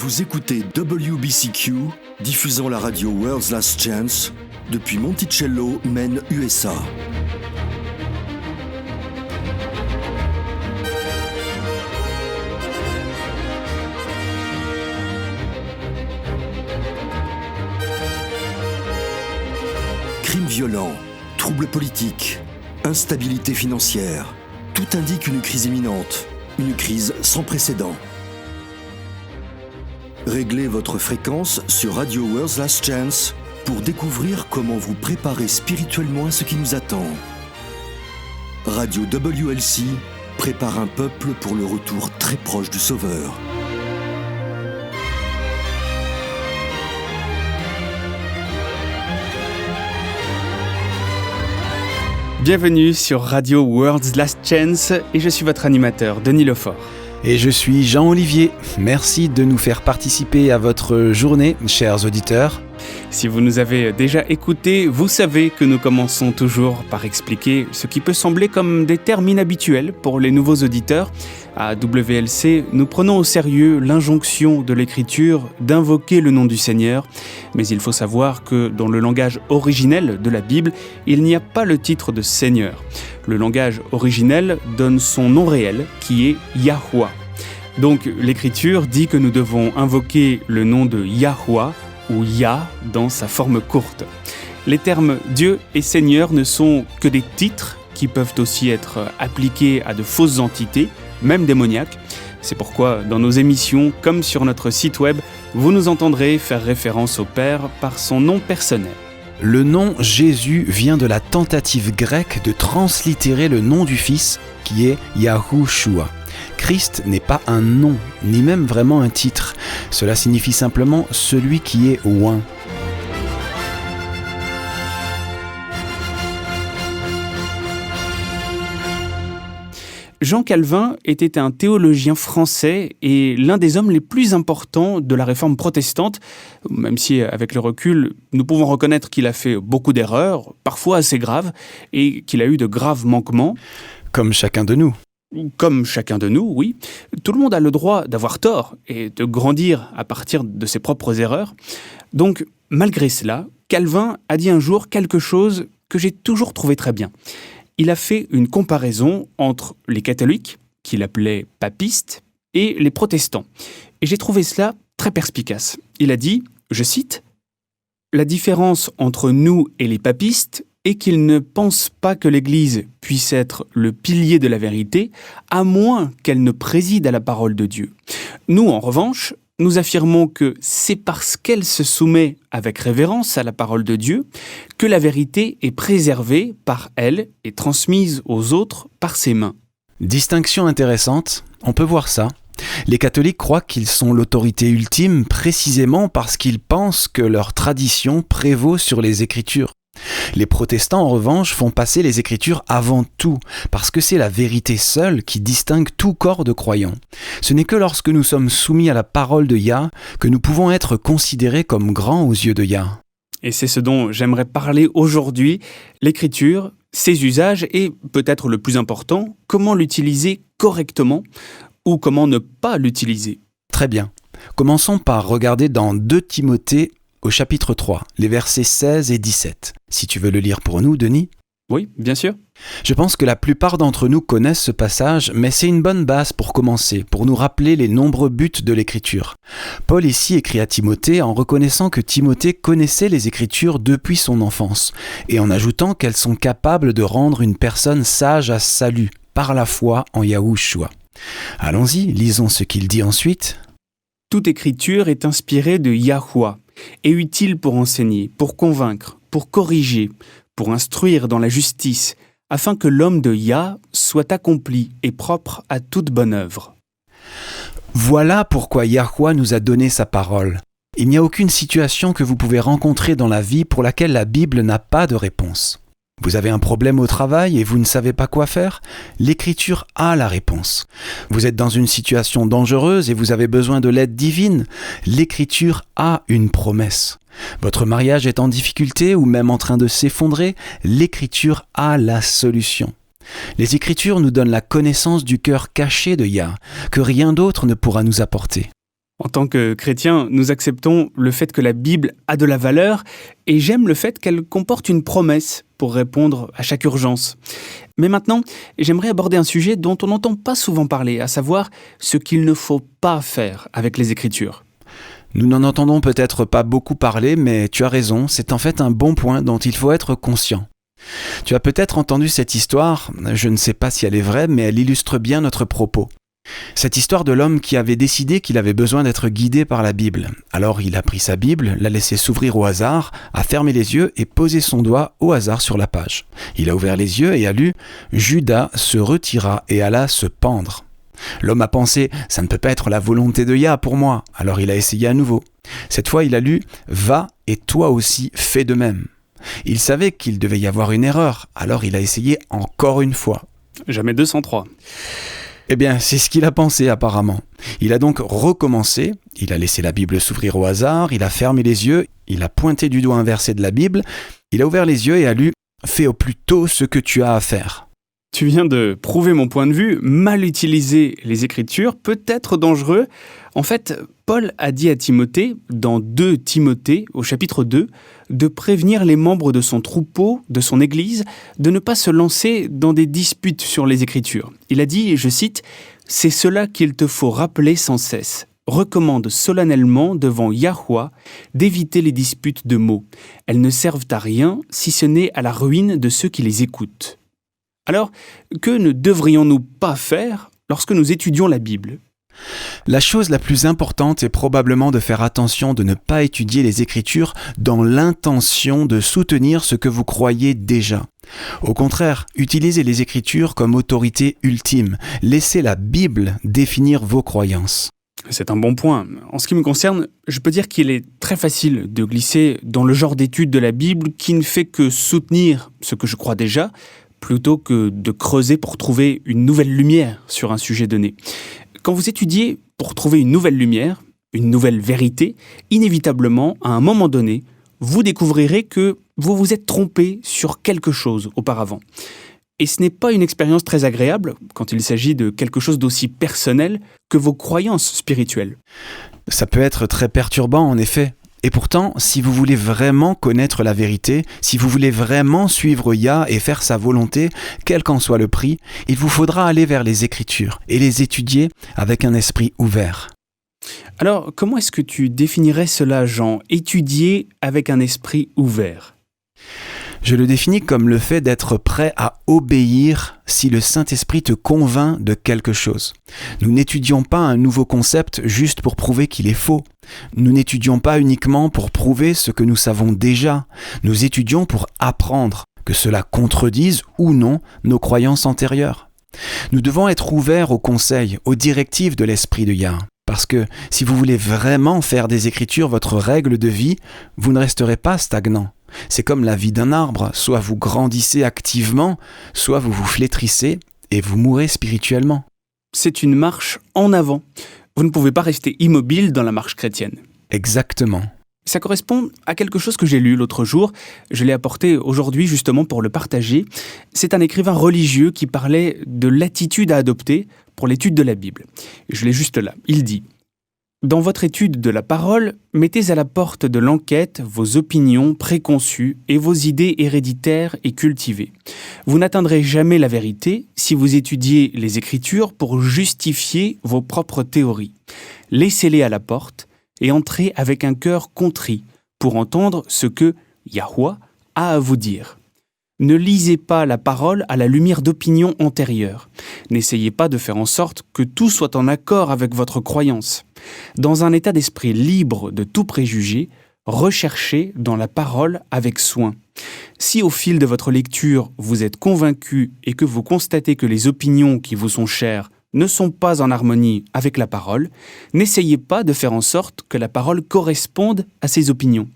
Vous écoutez WBCQ, diffusant la radio World's Last Chance depuis Monticello, Maine, USA. Crimes violents, troubles politiques, instabilité financière, tout indique une crise imminente, une crise sans précédent. Réglez votre fréquence sur Radio World's Last Chance pour découvrir comment vous préparer spirituellement à ce qui nous attend. Radio WLC prépare un peuple pour le retour très proche du Sauveur. Bienvenue sur Radio World's Last Chance et je suis votre animateur, Denis Lefort. Et je suis Jean-Olivier. Merci de nous faire participer à votre journée, chers auditeurs. Si vous nous avez déjà écoutés, vous savez que nous commençons toujours par expliquer ce qui peut sembler comme des termes inhabituels pour les nouveaux auditeurs. À WLC, nous prenons au sérieux l'injonction de l'Écriture d'invoquer le nom du Seigneur. Mais il faut savoir que dans le langage originel de la Bible, il n'y a pas le titre de Seigneur. Le langage originel donne son nom réel, qui est Yahweh. Donc l'Écriture dit que nous devons invoquer le nom de Yahweh, ou Yah dans sa forme courte. Les termes Dieu et Seigneur ne sont que des titres qui peuvent aussi être appliqués à de fausses entités, même démoniaques. C'est pourquoi dans nos émissions, comme sur notre site web, vous nous entendrez faire référence au Père par son nom personnel. Le nom Jésus vient de la tentative grecque de translittérer le nom du Fils, qui est Yahushua. Christ n'est pas un nom, ni même vraiment un titre. Cela signifie simplement celui qui est oint. Jean Calvin était un théologien français et l'un des hommes les plus importants de la réforme protestante, même si avec le recul, nous pouvons reconnaître qu'il a fait beaucoup d'erreurs, parfois assez graves, et qu'il a eu de graves manquements. Comme chacun de nous. Comme chacun de nous, oui. Tout le monde a le droit d'avoir tort et de grandir à partir de ses propres erreurs. Donc, malgré cela, Calvin a dit un jour quelque chose que j'ai toujours trouvé très bien. Il a fait une comparaison entre les catholiques, qu'il appelait papistes, et les protestants. Et j'ai trouvé cela très perspicace. Il a dit, je cite, « La différence entre nous et les papistes est qu'ils ne pensent pas que l'Église puisse être le pilier de la vérité, à moins qu'elle ne préside à la parole de Dieu. Nous, en revanche, nous affirmons que c'est parce qu'elle se soumet avec révérence à la parole de Dieu que la vérité est préservée par elle et transmise aux autres par ses mains. » Distinction intéressante, on peut voir ça. Les catholiques croient qu'ils sont l'autorité ultime précisément parce qu'ils pensent que leur tradition prévaut sur les Écritures. Les protestants, en revanche, font passer les Écritures avant tout, parce que c'est la vérité seule qui distingue tout corps de croyants. Ce n'est que lorsque nous sommes soumis à la parole de Yah que nous pouvons être considérés comme grands aux yeux de Yah. Et c'est ce dont j'aimerais parler aujourd'hui, l'Écriture, ses usages et, peut-être le plus important, comment l'utiliser correctement ou comment ne pas l'utiliser. Très bien. Commençons par regarder dans 2 Timothée au chapitre 3, les versets 16 et 17. Si tu veux le lire pour nous, Denis. Oui, bien sûr. Je pense que la plupart d'entre nous connaissent ce passage, mais c'est une bonne base pour commencer, pour nous rappeler les nombreux buts de l'Écriture. Paul ici écrit à Timothée en reconnaissant que Timothée connaissait les Écritures depuis son enfance, et en ajoutant qu'elles sont capables de rendre une personne sage à salut, par la foi en Yahushua. Allons-y, lisons ce qu'il dit ensuite. « Toute Écriture est inspirée de Yahweh, est utile pour enseigner, pour convaincre, pour corriger, pour instruire dans la justice, afin que l'homme de Yah soit accompli et propre à toute bonne œuvre. » Voilà pourquoi Yahweh nous a donné sa parole. Il n'y a aucune situation que vous pouvez rencontrer dans la vie pour laquelle la Bible n'a pas de réponse. Vous avez un problème au travail et vous ne savez pas quoi faire? L'Écriture a la réponse. Vous êtes dans une situation dangereuse et vous avez besoin de l'aide divine? L'Écriture a une promesse. Votre mariage est en difficulté ou même en train de s'effondrer? L'Écriture a la solution. Les Écritures nous donnent la connaissance du cœur caché de Yah, que rien d'autre ne pourra nous apporter. En tant que chrétiens, nous acceptons le fait que la Bible a de la valeur et j'aime le fait qu'elle comporte une promesse pour répondre à chaque urgence. Mais maintenant, j'aimerais aborder un sujet dont on n'entend pas souvent parler, à savoir ce qu'il ne faut pas faire avec les Écritures. Nous n'en entendons peut-être pas beaucoup parler, mais tu as raison, c'est en fait un bon point dont il faut être conscient. Tu as peut-être entendu cette histoire, je ne sais pas si elle est vraie, mais elle illustre bien notre propos. Cette histoire de l'homme qui avait décidé qu'il avait besoin d'être guidé par la Bible. Alors il a pris sa Bible, l'a laissée s'ouvrir au hasard, a fermé les yeux et posé son doigt au hasard sur la page. Il a ouvert les yeux et a lu « Judas se retira et alla se pendre ». L'homme a pensé « ça ne peut pas être la volonté de Yah pour moi ». Alors il a essayé à nouveau. Cette fois il a lu « va et toi aussi fais de même ». Il savait qu'il devait y avoir une erreur, alors il a essayé encore une fois. Jamais 203. Eh bien, c'est ce qu'il a pensé apparemment. Il a donc recommencé, il a laissé la Bible s'ouvrir au hasard, il a fermé les yeux, il a pointé du doigt un verset de la Bible, il a ouvert les yeux et a lu « Fais au plus tôt ce que tu as à faire ». Tu viens de prouver mon point de vue, mal utiliser les Écritures peut être dangereux. En fait, Paul a dit à Timothée, dans 2 Timothée, au chapitre 2, de prévenir les membres de son troupeau, de son Église, de ne pas se lancer dans des disputes sur les Écritures. Il a dit, je cite, « C'est cela qu'il te faut rappeler sans cesse. Recommande solennellement devant Yahweh d'éviter les disputes de mots. Elles ne servent à rien si ce n'est à la ruine de ceux qui les écoutent. » Alors, que ne devrions-nous pas faire lorsque nous étudions la Bible ? La chose la plus importante est probablement de faire attention de ne pas étudier les Écritures dans l'intention de soutenir ce que vous croyez déjà. Au contraire, utilisez les Écritures comme autorité ultime. Laissez la Bible définir vos croyances. C'est un bon point. En ce qui me concerne, je peux dire qu'il est très facile de glisser dans le genre d'étude de la Bible qui ne fait que soutenir ce que je crois déjà, plutôt que de creuser pour trouver une nouvelle lumière sur un sujet donné. Quand vous étudiez pour trouver une nouvelle lumière, une nouvelle vérité, inévitablement, à un moment donné, vous découvrirez que vous vous êtes trompé sur quelque chose auparavant. Et ce n'est pas une expérience très agréable quand il s'agit de quelque chose d'aussi personnel que vos croyances spirituelles. Ça peut être très perturbant en effet. Et pourtant, si vous voulez vraiment connaître la vérité, si vous voulez vraiment suivre Yah et faire sa volonté, quel qu'en soit le prix, il vous faudra aller vers les Écritures et les étudier avec un esprit ouvert. Alors, comment est-ce que tu définirais cela, Jean, étudier avec un esprit ouvert ? Je le définis comme le fait d'être prêt à obéir si le Saint-Esprit te convainc de quelque chose. Nous n'étudions pas un nouveau concept juste pour prouver qu'il est faux. Nous n'étudions pas uniquement pour prouver ce que nous savons déjà. Nous étudions pour apprendre, que cela contredise ou non nos croyances antérieures. Nous devons être ouverts aux conseils, aux directives de l'Esprit de Yah. Parce que si vous voulez vraiment faire des Écritures votre règle de vie, vous ne resterez pas stagnant. C'est comme la vie d'un arbre, soit vous grandissez activement, soit vous vous flétrissez et vous mourrez spirituellement. C'est une marche en avant. Vous ne pouvez pas rester immobile dans la marche chrétienne. Exactement. Ça correspond à quelque chose que j'ai lu l'autre jour. Je l'ai apporté aujourd'hui justement pour le partager. C'est un écrivain religieux qui parlait de l'attitude à adopter pour l'étude de la Bible. Je l'ai juste là. Il dit « Dans votre étude de la parole, mettez à la porte de l'enquête vos opinions préconçues et vos idées héréditaires et cultivées. Vous n'atteindrez jamais la vérité si vous étudiez les Écritures pour justifier vos propres théories. Laissez-les à la porte et entrez avec un cœur contrit pour entendre ce que Yahweh a à vous dire. Ne lisez pas la parole à la lumière d'opinions antérieures. N'essayez pas de faire en sorte que tout soit en accord avec votre croyance. Dans un état d'esprit libre de tout préjugé, recherchez dans la parole avec soin. Si au fil de votre lecture vous êtes convaincu et que vous constatez que les opinions qui vous sont chères ne sont pas en harmonie avec la parole, n'essayez pas de faire en sorte que la parole corresponde à ces opinions.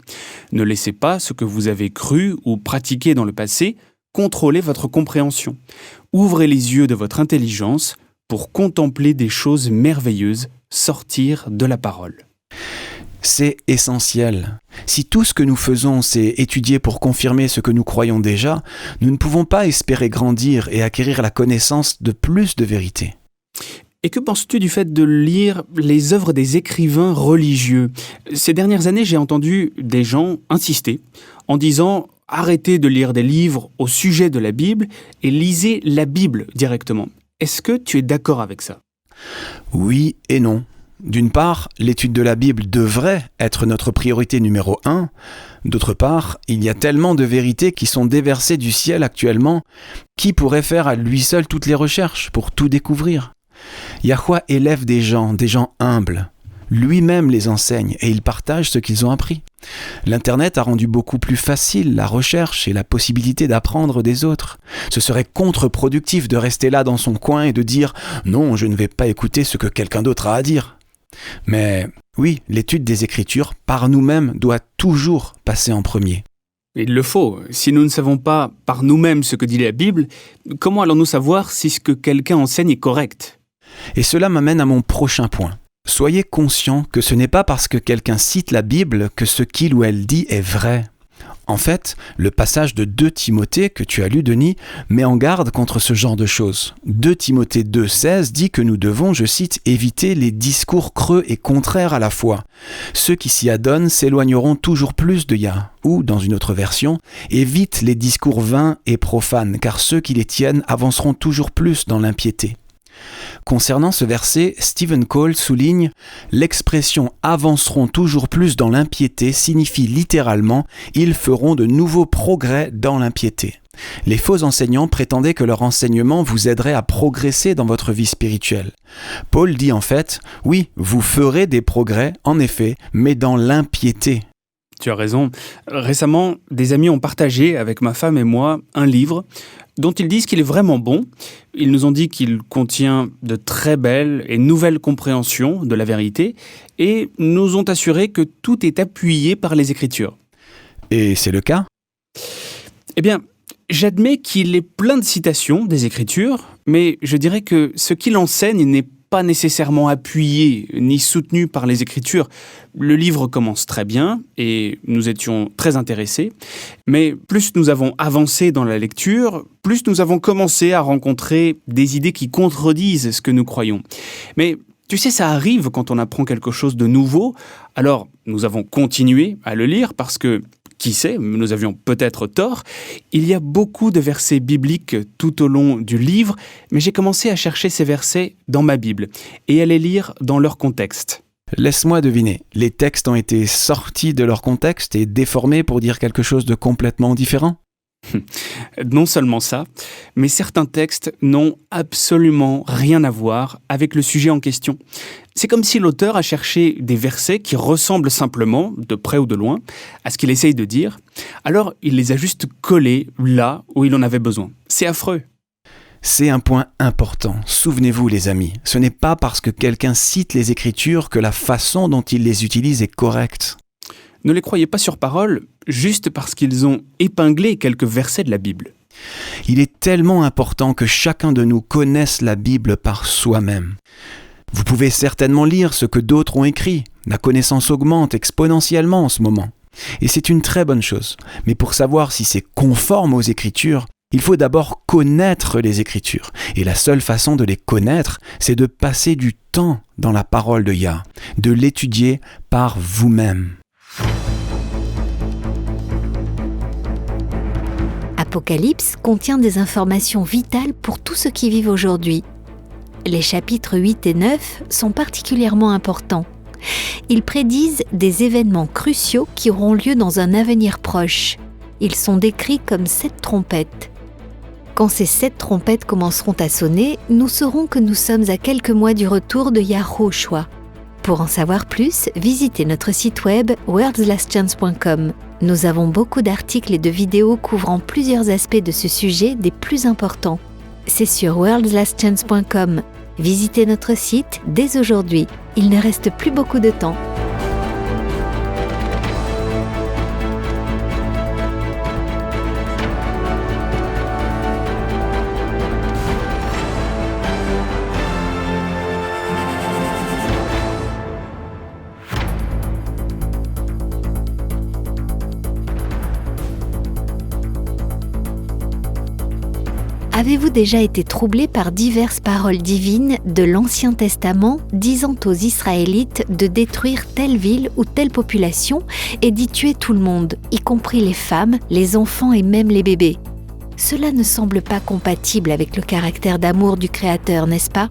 Ne laissez pas ce que vous avez cru ou pratiqué dans le passé contrôler votre compréhension. Ouvrez les yeux de votre intelligence pour contempler des choses merveilleuses sortir de la parole. C'est essentiel. Si tout ce que nous faisons, c'est étudier pour confirmer ce que nous croyons déjà, nous ne pouvons pas espérer grandir et acquérir la connaissance de plus de vérité. Et que penses-tu du fait de lire les œuvres des écrivains religieux ? Ces dernières années, j'ai entendu des gens insister en disant « Arrêtez de lire des livres au sujet de la Bible et lisez la Bible directement ». Est-ce que tu es d'accord avec ça ? Oui et non. D'une part, l'étude de la Bible devrait être notre priorité numéro 1. D'autre part, il y a tellement de vérités qui sont déversées du ciel actuellement, qui pourrait faire à lui seul toutes les recherches pour tout découvrir ? Yahweh élève des gens humbles. Lui-même les enseigne et il partage ce qu'ils ont appris. L'Internet a rendu beaucoup plus facile la recherche et la possibilité d'apprendre des autres. Ce serait contre-productif de rester là dans son coin et de dire « Non, je ne vais pas écouter ce que quelqu'un d'autre a à dire ». Mais oui, l'étude des Écritures, par nous-mêmes, doit toujours passer en premier. Il le faut. Si nous ne savons pas par nous-mêmes ce que dit la Bible, comment allons-nous savoir si ce que quelqu'un enseigne est correct ? Et cela m'amène à mon prochain point. Soyez conscients que ce n'est pas parce que quelqu'un cite la Bible que ce qu'il ou elle dit est vrai. En fait, le passage de 2 Timothée que tu as lu, Denis, met en garde contre ce genre de choses. 2 Timothée 2,16 dit que nous devons, je cite, « éviter les discours creux et contraires à la foi. Ceux qui s'y adonnent s'éloigneront toujours plus de Yah. » Ou, dans une autre version, « évite les discours vains et profanes, car ceux qui les tiennent avanceront toujours plus dans l'impiété. » Concernant ce verset, Stephen Cole souligne « L'expression « avanceront toujours plus dans l'impiété » signifie littéralement « ils feront de nouveaux progrès dans l'impiété ». Les faux enseignants prétendaient que leur enseignement vous aiderait à progresser dans votre vie spirituelle. Paul dit en fait « Oui, vous ferez des progrès, en effet, mais dans l'impiété ». Tu as raison. Récemment, des amis ont partagé avec ma femme et moi un livre dont ils disent qu'il est vraiment bon. Ils nous ont dit qu'il contient de très belles et nouvelles compréhensions de la vérité et nous ont assuré que tout est appuyé par les Écritures. Et c'est le cas ? Eh bien, j'admets qu'il est plein de citations des Écritures, mais je dirais que ce qu'il enseigne n'est pas nécessairement appuyé ni soutenu par les Écritures. Le livre commence très bien et nous étions très intéressés, mais plus nous avons avancé dans la lecture, plus nous avons commencé à rencontrer des idées qui contredisent ce que nous croyons. Mais tu sais, ça arrive quand on apprend quelque chose de nouveau, alors nous avons continué à le lire parce que qui sait, nous avions peut-être tort. Il y a beaucoup de versets bibliques tout au long du livre, mais j'ai commencé à chercher ces versets dans ma Bible et à les lire dans leur contexte. Laisse-moi deviner, les textes ont été sortis de leur contexte et déformés pour dire quelque chose de complètement différent ? Non seulement ça, mais certains textes n'ont absolument rien à voir avec le sujet en question. C'est comme si l'auteur a cherché des versets qui ressemblent simplement, de près ou de loin, à ce qu'il essaye de dire. Alors, il les a juste collés là où il en avait besoin. C'est affreux. C'est un point important. Souvenez-vous, les amis, ce n'est pas parce que quelqu'un cite les Écritures que la façon dont il les utilise est correcte. Ne les croyez pas sur parole, juste parce qu'ils ont épinglé quelques versets de la Bible. Il est tellement important que chacun de nous connaisse la Bible par soi-même. Vous pouvez certainement lire ce que d'autres ont écrit. La connaissance augmente exponentiellement en ce moment. Et c'est une très bonne chose. Mais pour savoir si c'est conforme aux Écritures, il faut d'abord connaître les Écritures. Et la seule façon de les connaître, c'est de passer du temps dans la parole de Yah, de l'étudier par vous-même. Apocalypse contient des informations vitales pour tous ceux qui vivent aujourd'hui. Les chapitres 8 et 9 sont particulièrement importants. Ils prédisent des événements cruciaux qui auront lieu dans un avenir proche. Ils sont décrits comme 7 trompettes. Quand ces 7 trompettes commenceront à sonner, nous saurons que nous sommes à quelques mois du retour de Yahushua. Pour en savoir plus, visitez notre site web worldslastchance.com. Nous avons beaucoup d'articles et de vidéos couvrant plusieurs aspects de ce sujet des plus importants. C'est sur worldslastchance.com. Visitez notre site dès aujourd'hui. Il ne reste plus beaucoup de temps. Avez-vous déjà été troublé par diverses paroles divines de l'Ancien Testament disant aux Israélites de détruire telle ville ou telle population et d'y tuer tout le monde, y compris les femmes, les enfants et même les bébés? Cela ne semble pas compatible avec le caractère d'amour du Créateur, n'est-ce pas?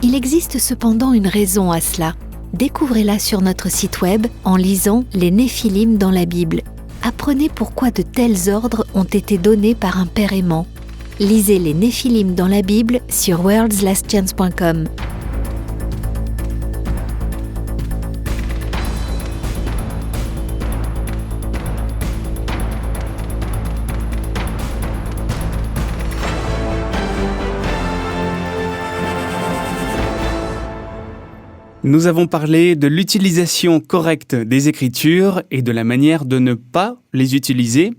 Il existe cependant une raison à cela. Découvrez-la sur notre site web en lisant les Néphilim dans la Bible. Apprenez pourquoi de tels ordres ont été donnés par un père aimant. Lisez les Néphilim dans la Bible sur worldslastchance.com. Nous avons parlé de l'utilisation correcte des Écritures et de la manière de ne pas les utiliser.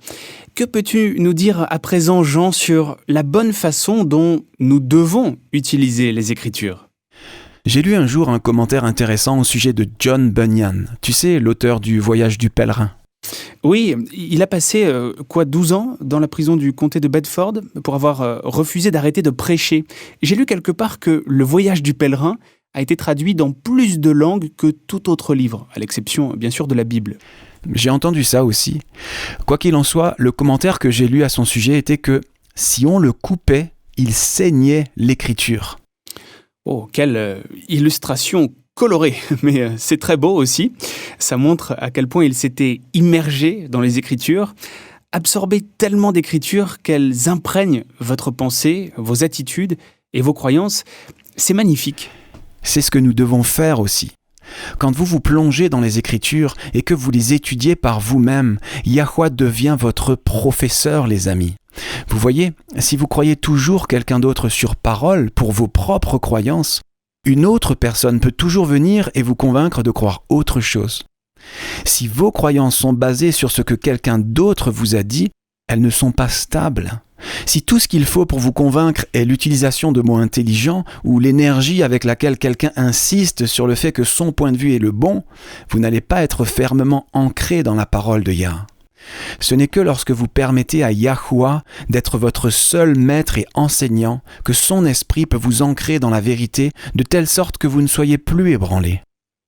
Que peux-tu nous dire à présent, Jean, sur la bonne façon dont nous devons utiliser les Écritures ? J'ai lu un jour un commentaire intéressant au sujet de John Bunyan, tu sais, l'auteur du Voyage du pèlerin. Oui, il a passé 12 ans dans la prison du comté de Bedford pour avoir refusé d'arrêter de prêcher. J'ai lu quelque part que le Voyage du pèlerin a été traduit dans plus de langues que tout autre livre, à l'exception bien sûr de la Bible. J'ai entendu ça aussi. Quoi qu'il en soit, le commentaire que j'ai lu à son sujet était que si on le coupait, il saignait l'écriture. Oh, quelle illustration colorée, mais c'est très beau aussi. Ça montre à quel point il s'était immergé dans les Écritures, absorbé tellement d'Écritures qu'elles imprègnent votre pensée, vos attitudes et vos croyances. C'est magnifique. C'est ce que nous devons faire aussi. Quand vous vous plongez dans les Écritures et que vous les étudiez par vous-même, Yahweh devient votre professeur, les amis. Vous voyez, si vous croyez toujours quelqu'un d'autre sur parole pour vos propres croyances, une autre personne peut toujours venir et vous convaincre de croire autre chose. Si vos croyances sont basées sur ce que quelqu'un d'autre vous a dit, elles ne sont pas stables. Si tout ce qu'il faut pour vous convaincre est l'utilisation de mots intelligents ou l'énergie avec laquelle quelqu'un insiste sur le fait que son point de vue est le bon, vous n'allez pas être fermement ancré dans la parole de Yah. Ce n'est que lorsque vous permettez à Yahweh d'être votre seul maître et enseignant que son esprit peut vous ancrer dans la vérité de telle sorte que vous ne soyez plus ébranlé.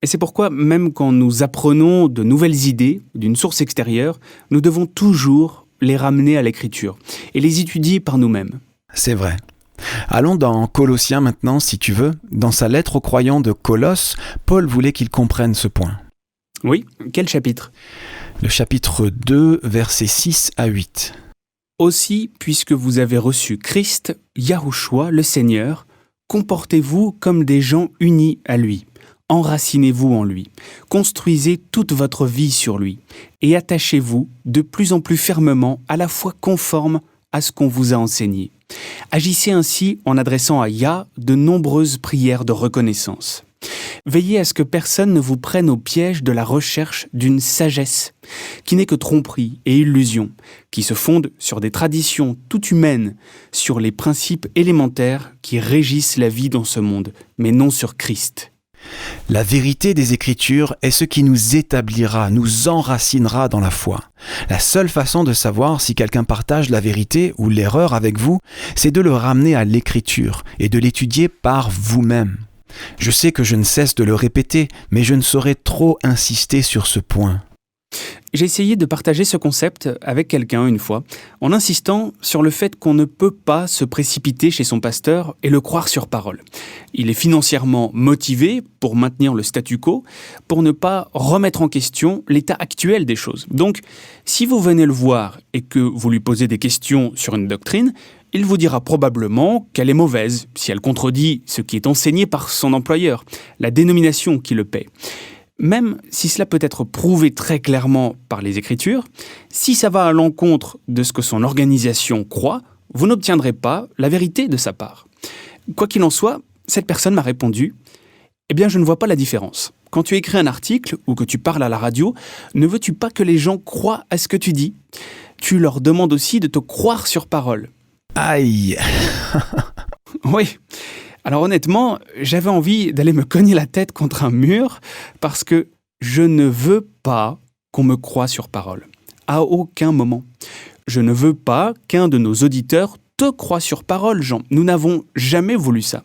Et c'est pourquoi, même quand nous apprenons de nouvelles idées d'une source extérieure, nous devons toujours les ramener à l'Écriture et les étudier par nous-mêmes. C'est vrai. Allons dans Colossiens maintenant, si tu veux. Dans sa lettre aux croyants de Colosse, Paul voulait qu'ils comprennent ce point. Oui, quel chapitre ? Le chapitre 2, versets 6 à 8. Aussi, puisque vous avez reçu Christ, Yahushua, le Seigneur, comportez-vous comme des gens unis à lui. Enracinez-vous en lui, construisez toute votre vie sur lui et attachez-vous de plus en plus fermement à la foi conforme à ce qu'on vous a enseigné. Agissez ainsi en adressant à Yah de nombreuses prières de reconnaissance. Veillez à ce que personne ne vous prenne au piège de la recherche d'une sagesse qui n'est que tromperie et illusion, qui se fonde sur des traditions tout humaines, sur les principes élémentaires qui régissent la vie dans ce monde, mais non sur Christ. La vérité des Écritures est ce qui nous établira, nous enracinera dans la foi. La seule façon de savoir si quelqu'un partage la vérité ou l'erreur avec vous, c'est de le ramener à l'Écriture et de l'étudier par vous-même. Je sais que je ne cesse de le répéter, mais je ne saurais trop insister sur ce point. J'ai essayé de partager ce concept avec quelqu'un une fois, en insistant sur le fait qu'on ne peut pas se précipiter chez son pasteur et le croire sur parole. Il est financièrement motivé pour maintenir le statu quo, pour ne pas remettre en question l'état actuel des choses. Donc, si vous venez le voir et que vous lui posez des questions sur une doctrine, il vous dira probablement qu'elle est mauvaise, si elle contredit ce qui est enseigné par son employeur, la dénomination qui le paie. Même si cela peut être prouvé très clairement par les Écritures, si ça va à l'encontre de ce que son organisation croit, vous n'obtiendrez pas la vérité de sa part. Quoi qu'il en soit, cette personne m'a répondu « Eh bien, je ne vois pas la différence. Quand tu écris un article ou que tu parles à la radio, ne veux-tu pas que les gens croient à ce que tu dis ? Tu leur demandes aussi de te croire sur parole. » Aïe. Oui. Alors honnêtement, j'avais envie d'aller me cogner la tête contre un mur parce que je ne veux pas qu'on me croie sur parole. À aucun moment. Je ne veux pas qu'un de nos auditeurs te crois sur parole, Jean. Nous n'avons jamais voulu ça.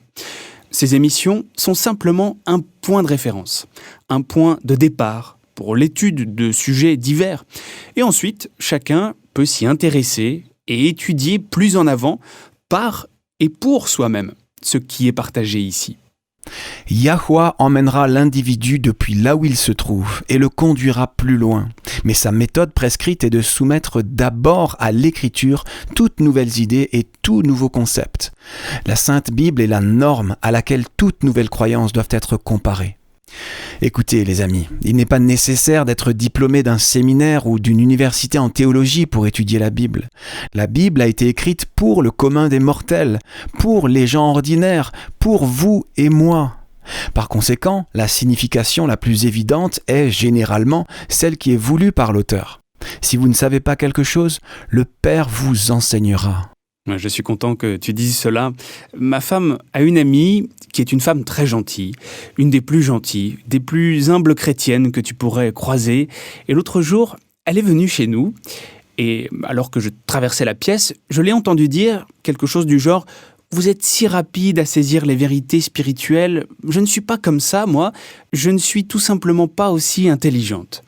Ces émissions sont simplement un point de référence, un point de départ pour l'étude de sujets divers. Et ensuite, chacun peut s'y intéresser et étudier plus en avant par et pour soi-même ce qui est partagé ici. Yahweh emmènera l'individu depuis là où il se trouve et le conduira plus loin. Mais sa méthode prescrite est de soumettre d'abord à l'écriture toutes nouvelles idées et tout nouveau concept. La Sainte Bible est la norme à laquelle toutes nouvelles croyances doivent être comparées. Écoutez les amis, il n'est pas nécessaire d'être diplômé d'un séminaire ou d'une université en théologie pour étudier la Bible. La Bible a été écrite pour le commun des mortels, pour les gens ordinaires, pour vous et moi. Par conséquent, la signification la plus évidente est généralement celle qui est voulue par l'auteur. Si vous ne savez pas quelque chose, le Père vous enseignera. Je suis content que tu dises cela. Ma femme a une amie qui est une femme très gentille, une des plus gentilles, des plus humbles chrétiennes que tu pourrais croiser. Et l'autre jour, elle est venue chez nous et alors que je traversais la pièce, je l'ai entendu dire quelque chose du genre « Vous êtes si rapide à saisir les vérités spirituelles, je ne suis pas comme ça, moi, je ne suis tout simplement pas aussi intelligente. »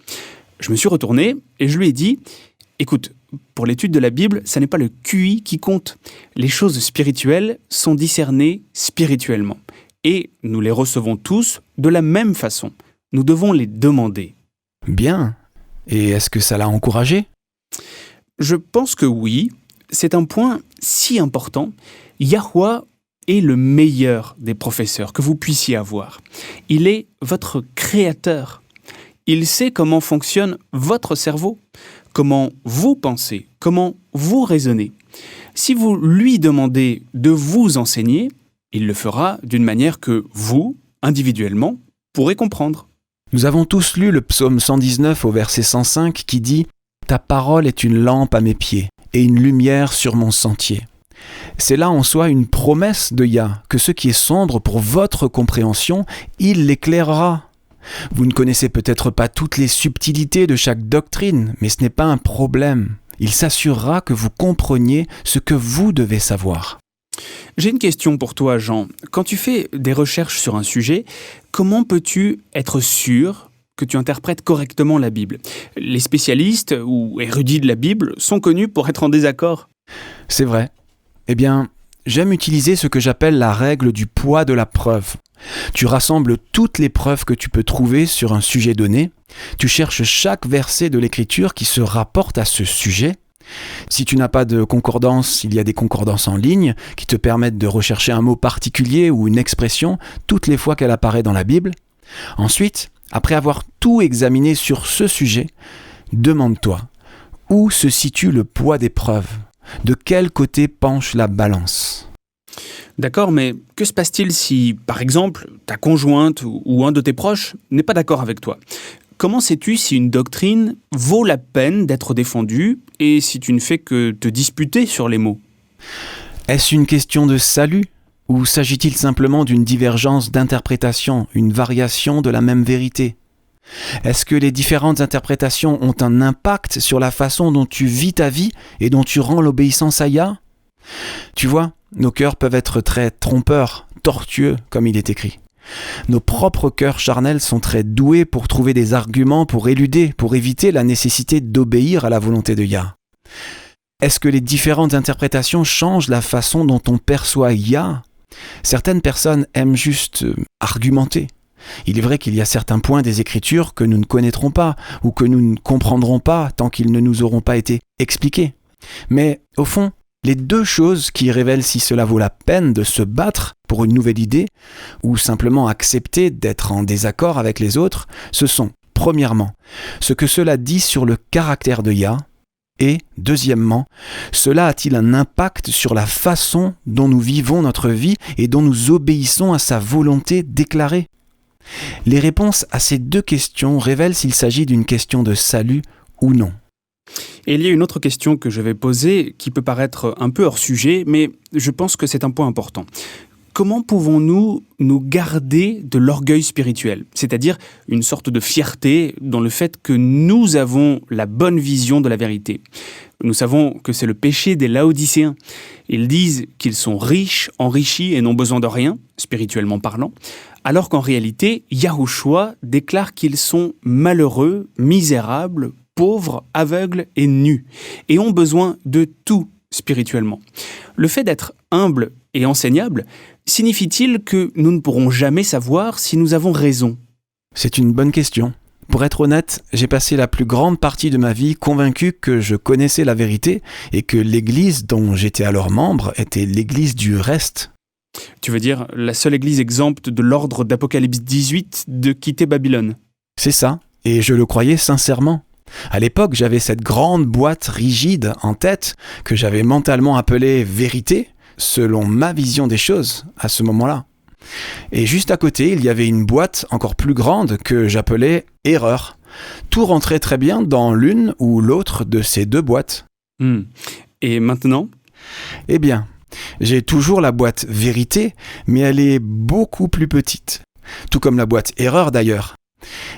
Je me suis retourné et je lui ai dit « Écoute, pour l'étude de la Bible, ça n'est pas le QI qui compte. Les choses spirituelles sont discernées spirituellement. Et nous les recevons tous de la même façon. Nous devons les demander. » Bien. Et est-ce que ça l'a encouragé ? Je pense que oui. C'est un point si important. Yahweh est le meilleur des professeurs que vous puissiez avoir. Il est votre créateur. Il sait comment fonctionne votre cerveau, comment vous pensez, comment vous raisonnez. Si vous lui demandez de vous enseigner, il le fera d'une manière que vous, individuellement, pourrez comprendre. Nous avons tous lu le psaume 119 au verset 105 qui dit « Ta parole est une lampe à mes pieds et une lumière sur mon sentier ». C'est là en soi une promesse de Yah, que ce qui est sombre pour votre compréhension, il l'éclairera. Vous ne connaissez peut-être pas toutes les subtilités de chaque doctrine, mais ce n'est pas un problème. Il s'assurera que vous compreniez ce que vous devez savoir. J'ai une question pour toi, Jean. Quand tu fais des recherches sur un sujet, comment peux-tu être sûr que tu interprètes correctement la Bible ? Les spécialistes ou érudits de la Bible sont connus pour être en désaccord. C'est vrai. Eh bien, j'aime utiliser ce que j'appelle la règle du poids de la preuve. Tu rassembles toutes les preuves que tu peux trouver sur un sujet donné, tu cherches chaque verset de l'Écriture qui se rapporte à ce sujet. Si tu n'as pas de concordance, il y a des concordances en ligne qui te permettent de rechercher un mot particulier ou une expression toutes les fois qu'elle apparaît dans la Bible. Ensuite, après avoir tout examiné sur ce sujet, demande-toi où se situe le poids des preuves, de quel côté penche la balance. D'accord, mais que se passe-t-il si, par exemple, ta conjointe ou un de tes proches n'est pas d'accord avec toi ? Comment sais-tu si une doctrine vaut la peine d'être défendue et si tu ne fais que te disputer sur les mots ? Est-ce une question de salut ou s'agit-il simplement d'une divergence d'interprétation, une variation de la même vérité ? Est-ce que les différentes interprétations ont un impact sur la façon dont tu vis ta vie et dont tu rends l'obéissance à Yah ? Tu vois, nos cœurs peuvent être très trompeurs, tortueux, comme il est écrit. Nos propres cœurs charnels sont très doués pour trouver des arguments pour éluder, pour éviter la nécessité d'obéir à la volonté de Yah. Est-ce que les différentes interprétations changent la façon dont on perçoit Yah ? Certaines personnes aiment juste argumenter. Il est vrai qu'il y a certains points des Écritures que nous ne connaîtrons pas ou que nous ne comprendrons pas tant qu'ils ne nous auront pas été expliqués. Mais au fond, les deux choses qui révèlent si cela vaut la peine de se battre pour une nouvelle idée ou simplement accepter d'être en désaccord avec les autres, ce sont, premièrement, ce que cela dit sur le caractère de Yah et, deuxièmement, cela a-t-il un impact sur la façon dont nous vivons notre vie et dont nous obéissons à sa volonté déclarée ? Les réponses à ces deux questions révèlent s'il s'agit d'une question de salut ou non. Et il y a une autre question que je vais poser qui peut paraître un peu hors sujet, mais je pense que c'est un point important. comment pouvons-nous nous garder de l'orgueil spirituel, c'est-à-dire une sorte de fierté dans le fait que nous avons la bonne vision de la vérité. Nous savons que c'est le péché des Laodicéens. Ils disent qu'ils sont riches, enrichis et n'ont besoin de rien, spirituellement parlant, alors qu'en réalité, Yahushua déclare qu'ils sont malheureux, misérables, pauvres, aveugles et nus, et ont besoin de tout spirituellement. Le fait d'être humble et enseignable signifie-t-il que nous ne pourrons jamais savoir si nous avons raison ? C'est une bonne question. Pour être honnête, j'ai passé la plus grande partie de ma vie convaincu que je connaissais la vérité et que l'église dont j'étais alors membre était l'église du reste. Tu veux dire la seule église exempte de l'ordre d'Apocalypse 18 de quitter Babylone ? C'est ça, et je le croyais sincèrement. À l'époque, j'avais cette grande boîte rigide en tête que j'avais mentalement appelée vérité, selon ma vision des choses à ce moment-là. Et juste à côté, il y avait une boîte encore plus grande que j'appelais erreur. Tout rentrait très bien dans l'une ou l'autre de ces deux boîtes. Et maintenant ? Eh bien, j'ai toujours la boîte vérité, mais elle est beaucoup plus petite. Tout comme la boîte erreur d'ailleurs.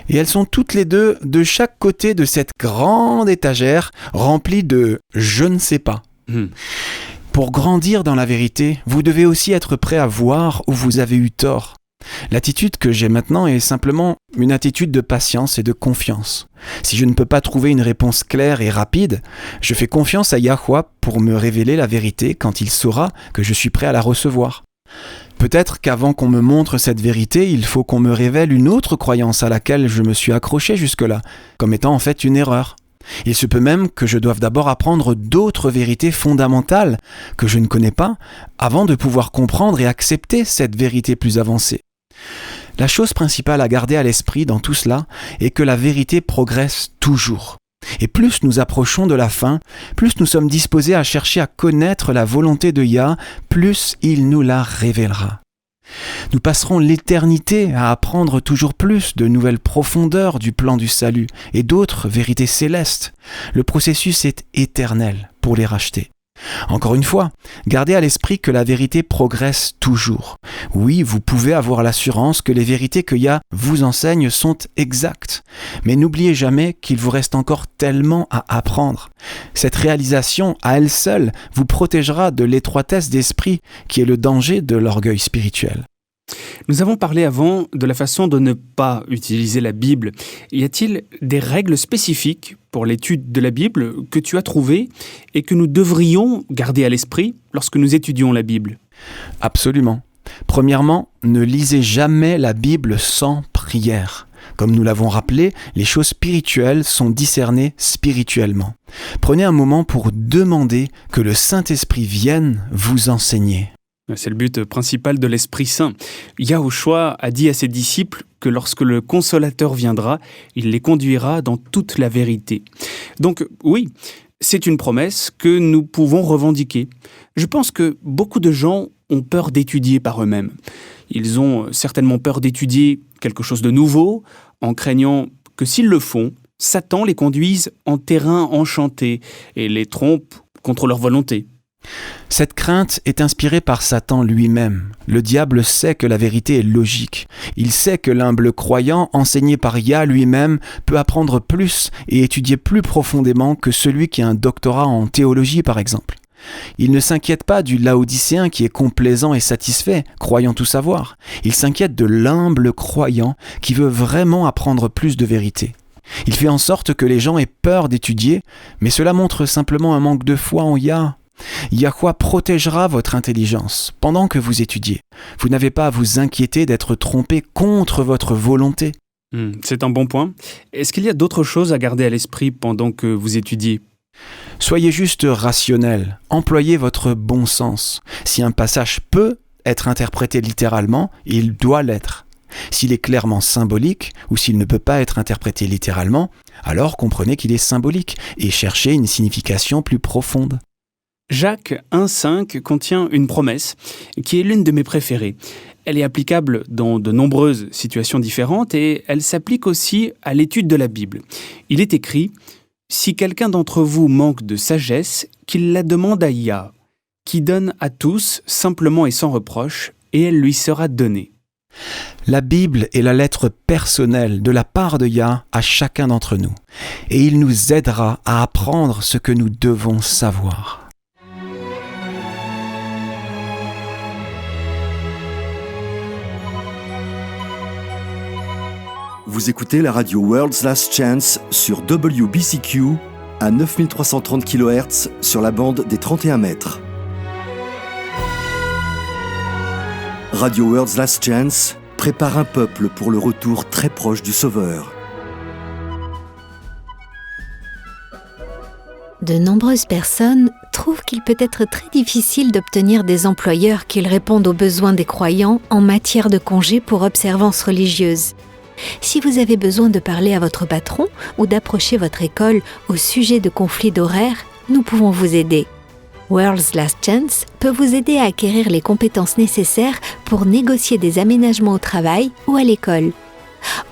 Et elles sont toutes les deux de chaque côté de cette grande étagère remplie de « je ne sais pas ». Pour grandir dans la vérité, vous devez aussi être prêt à voir où vous avez eu tort. L'attitude que j'ai maintenant est simplement une attitude de patience et de confiance. Si je ne peux pas trouver une réponse claire et rapide, je fais confiance à Yahuwah pour me révéler la vérité quand il saura que je suis prêt à la recevoir. Peut-être qu'avant qu'on me montre cette vérité, il faut qu'on me révèle une autre croyance à laquelle je me suis accroché jusque-là, comme étant en fait une erreur. Il se peut même que je doive d'abord apprendre d'autres vérités fondamentales que je ne connais pas avant de pouvoir comprendre et accepter cette vérité plus avancée. La chose principale à garder à l'esprit dans tout cela est que la vérité progresse toujours. Et plus nous approchons de la fin, plus nous sommes disposés à chercher à connaître la volonté de Yah, plus il nous la révélera. Nous passerons l'éternité à apprendre toujours plus de nouvelles profondeurs du plan du salut et d'autres vérités célestes. Le processus est éternel pour les racheter. Encore une fois, gardez à l'esprit que la vérité progresse toujours. Oui, vous pouvez avoir l'assurance que les vérités que Yah vous enseigne sont exactes, mais n'oubliez jamais qu'il vous reste encore tellement à apprendre. Cette réalisation, à elle seule, vous protégera de l'étroitesse d'esprit qui est le danger de l'orgueil spirituel. Nous avons parlé avant de la façon de ne pas utiliser la Bible. Y a-t-il des règles spécifiques pour l'étude de la Bible que tu as trouvées et que nous devrions garder à l'esprit lorsque nous étudions la Bible ? Absolument. Premièrement, ne lisez jamais la Bible sans prière. Comme nous l'avons rappelé, les choses spirituelles sont discernées spirituellement. Prenez un moment pour demander que le Saint-Esprit vienne vous enseigner. C'est le but principal de l'Esprit Saint. Yahushua a dit à ses disciples que lorsque le Consolateur viendra, il les conduira dans toute la vérité. Donc oui, c'est une promesse que nous pouvons revendiquer. Je pense que beaucoup de gens ont peur d'étudier par eux-mêmes. Ils ont certainement peur d'étudier quelque chose de nouveau, en craignant que s'ils le font, Satan les conduise en terrain enchanté et les trompe contre leur volonté. Cette crainte est inspirée par Satan lui-même. Le diable sait que la vérité est logique. Il sait que l'humble croyant, enseigné par Yah lui-même, peut apprendre plus et étudier plus profondément que celui qui a un doctorat en théologie, par exemple. Il ne s'inquiète pas du Laodicéen qui est complaisant et satisfait, croyant tout savoir. Il s'inquiète de l'humble croyant qui veut vraiment apprendre plus de vérité. Il fait en sorte que les gens aient peur d'étudier, mais cela montre simplement un manque de foi en Yah. Yahuwah protégera votre intelligence pendant que vous étudiez. Vous n'avez pas à vous inquiéter d'être trompé contre votre volonté. C'est un bon point. Est-ce qu'il y a d'autres choses à garder à l'esprit pendant que vous étudiez ? Soyez juste rationnel. Employez votre bon sens. Si un passage peut être interprété littéralement, il doit l'être. S'il est clairement symbolique, ou s'il ne peut pas être interprété littéralement, alors comprenez qu'il est symbolique et cherchez une signification plus profonde. Jacques 1,5 contient une promesse qui est l'une de mes préférées. Elle est applicable dans de nombreuses situations différentes et elle s'applique aussi à l'étude de la Bible. Il est écrit « Si quelqu'un d'entre vous manque de sagesse, qu'il la demande à Yah, qui donne à tous simplement et sans reproche, et elle lui sera donnée. La Bible est la lettre personnelle de la part de Yah à chacun d'entre nous, et il nous aidera à apprendre ce que nous devons savoir. Vous écoutez la radio World's Last Chance sur WBCQ à 9330 kHz sur la bande des 31 mètres. Radio World's Last Chance prépare un peuple pour le retour très proche du Sauveur. De nombreuses personnes trouvent qu'il peut être très difficile d'obtenir des employeurs qui répondent aux besoins des croyants en matière de congés pour observances religieuses. Si vous avez besoin de parler à votre patron ou d'approcher votre école au sujet de conflits d'horaires, nous pouvons vous aider. World's Last Chance peut vous aider à acquérir les compétences nécessaires pour négocier des aménagements au travail ou à l'école.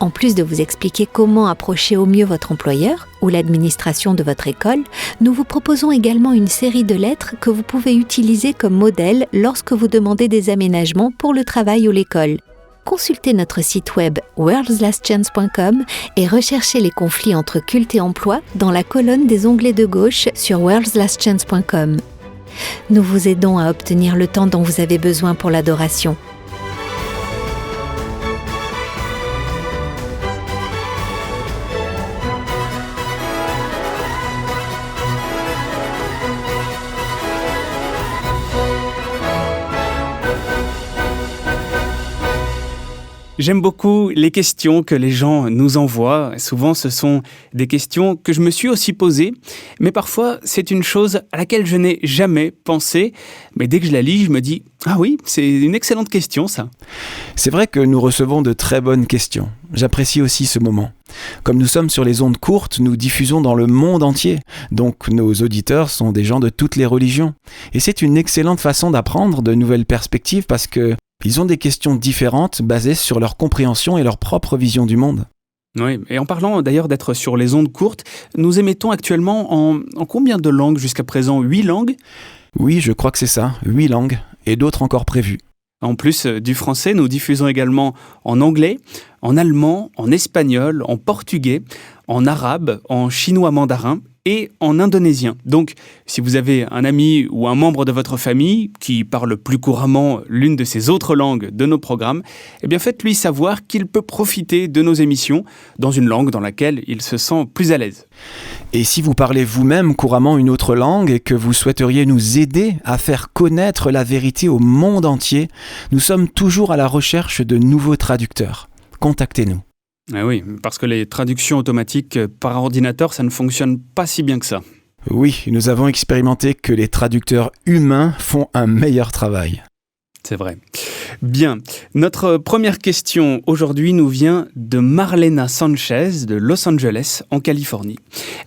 En plus de vous expliquer comment approcher au mieux votre employeur ou l'administration de votre école, nous vous proposons également une série de lettres que vous pouvez utiliser comme modèle lorsque vous demandez des aménagements pour le travail ou l'école. Consultez notre site web worldslastchance.com et recherchez les conflits entre culte et emploi dans la colonne des onglets de gauche sur worldslastchance.com. Nous vous aidons à obtenir le temps dont vous avez besoin pour l'adoration. J'aime beaucoup les questions que les gens nous envoient. Souvent, ce sont des questions que je me suis aussi posées, mais parfois, c'est une chose à laquelle je n'ai jamais pensé. Mais dès que je la lis, je me dis « Ah oui, c'est une excellente question, ça ». C'est vrai que nous recevons de très bonnes questions. J'apprécie aussi ce moment. Comme nous sommes sur les ondes courtes, nous diffusons dans le monde entier. Donc nos auditeurs sont des gens de toutes les religions. Et c'est une excellente façon d'apprendre de nouvelles perspectives parce que ils ont des questions différentes basées sur leur compréhension et leur propre vision du monde. Oui, et en parlant d'ailleurs d'être sur les ondes courtes, nous émettons actuellement en combien de langues jusqu'à présent ? 8 langues ? Oui, je crois que c'est ça, 8 langues, et d'autres encore prévues. En plus du français, nous diffusons également en anglais, en allemand, en espagnol, en portugais, en arabe, en chinois mandarin et en indonésien. Donc, si vous avez un ami ou un membre de votre famille qui parle plus couramment l'une de ces autres langues de nos programmes, eh bien faites-lui savoir qu'il peut profiter de nos émissions dans une langue dans laquelle il se sent plus à l'aise. Et si vous parlez vous-même couramment une autre langue et que vous souhaiteriez nous aider à faire connaître la vérité au monde entier, nous sommes toujours à la recherche de nouveaux traducteurs. Contactez-nous. Ah oui, parce que les traductions automatiques par ordinateur, ça ne fonctionne pas si bien que ça. Oui, nous avons expérimenté que les traducteurs humains font un meilleur travail. C'est vrai. Bien, notre première question aujourd'hui nous vient de Marlena Sanchez de Los Angeles, en Californie.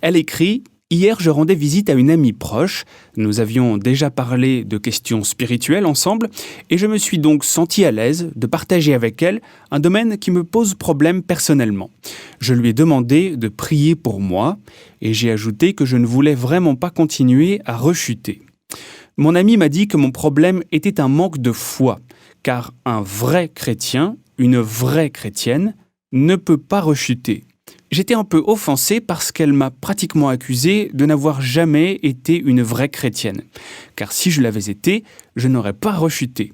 Elle écrit « Hier, je rendais visite à une amie proche. Nous avions déjà parlé de questions spirituelles ensemble et je me suis donc senti à l'aise de partager avec elle un domaine qui me pose problème personnellement. Je lui ai demandé de prier pour moi et j'ai ajouté que je ne voulais vraiment pas continuer à rechuter. Mon amie m'a dit que mon problème était un manque de foi, car un vrai chrétien, une vraie chrétienne, ne peut pas rechuter. J'étais un peu offensé parce qu'elle m'a pratiquement accusé de n'avoir jamais été une vraie chrétienne. Car si je l'avais été, je n'aurais pas rechuté.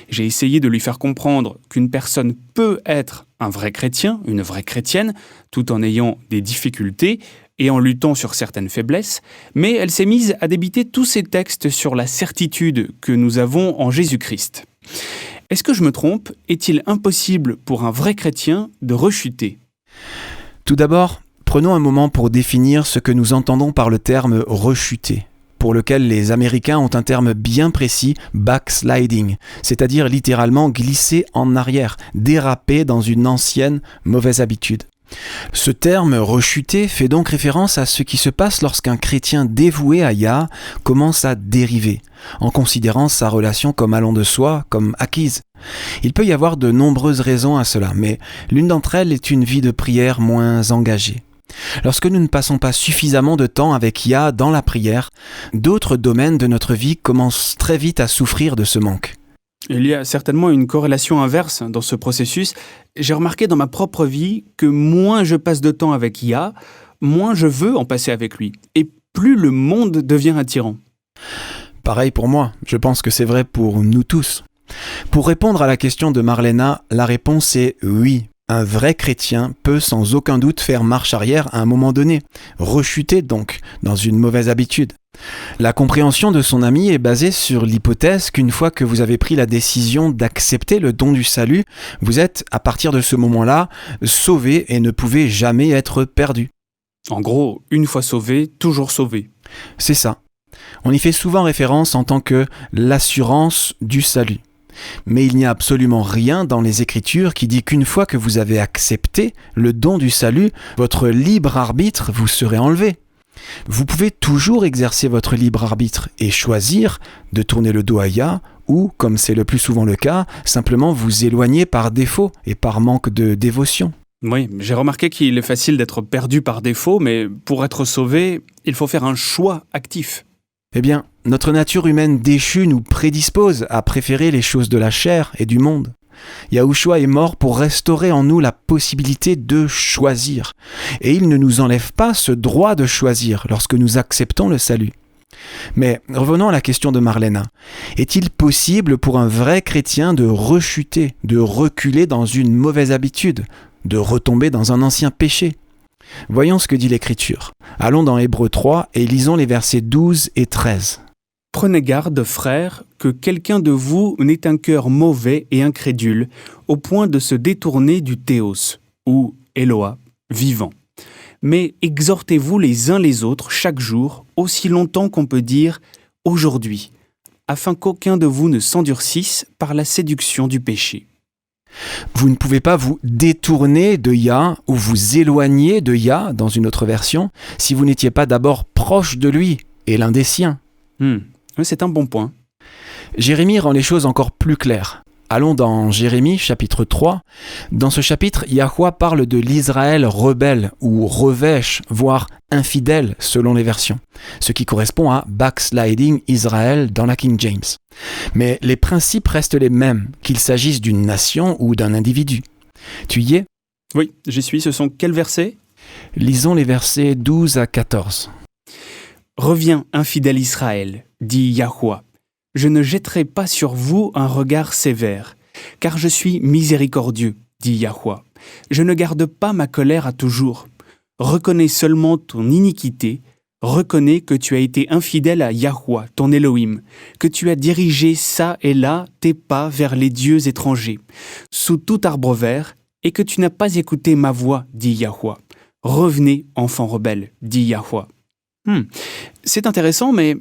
J'ai essayé de lui faire comprendre qu'une personne peut être un vrai chrétien, une vraie chrétienne, tout en ayant des difficultés et en luttant sur certaines faiblesses, mais elle s'est mise à débiter tous ces textes sur la certitude que nous avons en Jésus-Christ. Est-ce que je me trompe ? Est-il impossible pour un vrai chrétien de rechuter ? Tout d'abord, prenons un moment pour définir ce que nous entendons par le terme « rechuter », pour lequel les Américains ont un terme bien précis, « backsliding », c'est-à-dire littéralement glisser en arrière, déraper dans une ancienne mauvaise habitude. Ce terme « rechuter » fait donc référence à ce qui se passe lorsqu'un chrétien dévoué à Yah commence à dériver, en considérant sa relation comme allant de soi, comme acquise. Il peut y avoir de nombreuses raisons à cela, mais l'une d'entre elles est une vie de prière moins engagée. Lorsque nous ne passons pas suffisamment de temps avec Yah dans la prière, d'autres domaines de notre vie commencent très vite à souffrir de ce manque. Il y a certainement une corrélation inverse dans ce processus. J'ai remarqué dans ma propre vie que moins je passe de temps avec Yah, moins je veux en passer avec lui. Et plus le monde devient un tyran. Pareil pour moi, je pense que c'est vrai pour nous tous. Pour répondre à la question de Marlena, la réponse est oui. Un vrai chrétien peut sans aucun doute faire marche arrière à un moment donné, rechuter donc dans une mauvaise habitude. La compréhension de son ami est basée sur l'hypothèse qu'une fois que vous avez pris la décision d'accepter le don du salut, vous êtes, à partir de ce moment-là, sauvé et ne pouvez jamais être perdu. En gros, une fois sauvé, toujours sauvé. C'est ça. On y fait souvent référence en tant que l'assurance du salut. Mais il n'y a absolument rien dans les Écritures qui dit qu'une fois que vous avez accepté le don du salut, votre libre arbitre vous serait enlevé. Vous pouvez toujours exercer votre libre arbitre et choisir de tourner le dos à Yah ou, comme c'est le plus souvent le cas, simplement vous éloigner par défaut et par manque de dévotion. Oui, j'ai remarqué qu'il est facile d'être perdu par défaut, mais pour être sauvé, il faut faire un choix actif. Eh bien, notre nature humaine déchue nous prédispose à préférer les choses de la chair et du monde. Yahushua est mort pour restaurer en nous la possibilité de choisir. Et il ne nous enlève pas ce droit de choisir lorsque nous acceptons le salut. Mais revenons à la question de Marlena. Est-il possible pour un vrai chrétien de rechuter, de reculer dans une mauvaise habitude, de retomber dans un ancien péché ? Voyons ce que dit l'Écriture. Allons dans Hébreux 3 et lisons les versets 12 et 13. « Prenez garde, frères, que quelqu'un de vous n'ait un cœur mauvais et incrédule, au point de se détourner du théos, ou Eloa, vivant. Mais exhortez-vous les uns les autres chaque jour, aussi longtemps qu'on peut dire « aujourd'hui », afin qu'aucun de vous ne s'endurcisse par la séduction du péché. » Vous ne pouvez pas vous détourner de Yah ou vous éloigner de Yah, dans une autre version, si vous n'étiez pas d'abord proche de lui et l'un des siens. C'est un bon point. Jérémie rend les choses encore plus claires. Allons dans Jérémie chapitre 3. Dans ce chapitre, Yahweh parle de l'Israël rebelle ou revêche, voire infidèle selon les versions, ce qui correspond à backsliding Israël dans la King James. Mais les principes restent les mêmes, qu'il s'agisse d'une nation ou d'un individu. Tu y es ? Oui, j'y suis. Ce sont quels versets ? Lisons les versets 12 à 14. « Reviens, infidèle Israël, dit Yahweh. Je ne jetterai pas sur vous un regard sévère, car je suis miséricordieux, dit Yahweh. Je ne garde pas ma colère à toujours. Reconnais seulement ton iniquité, reconnais que tu as été infidèle à Yahweh, ton Elohim, que tu as dirigé ça et là tes pas vers les dieux étrangers, sous tout arbre vert, et que tu n'as pas écouté ma voix, dit Yahweh. Revenez, enfants rebelles, dit Yahweh. C'est intéressant, mais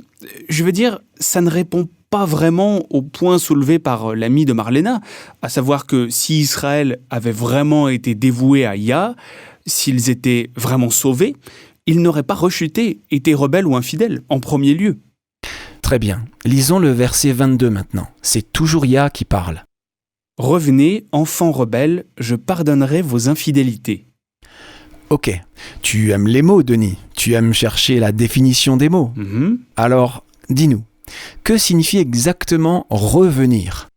je veux dire, ça ne répond pas vraiment au point soulevé par l'ami de Marlena, à savoir que si Israël avait vraiment été dévoué à Yah, s'ils étaient vraiment sauvés, ils n'auraient pas rechuté, été rebelles ou infidèles, en premier lieu. Très bien. Lisons le verset 22 maintenant. C'est toujours Yah qui parle. « Revenez, enfants rebelles, je pardonnerai vos infidélités. » Ok, tu aimes les mots, Denis. Tu aimes chercher la définition des mots. Alors, dis-nous, que signifie exactement revenir ?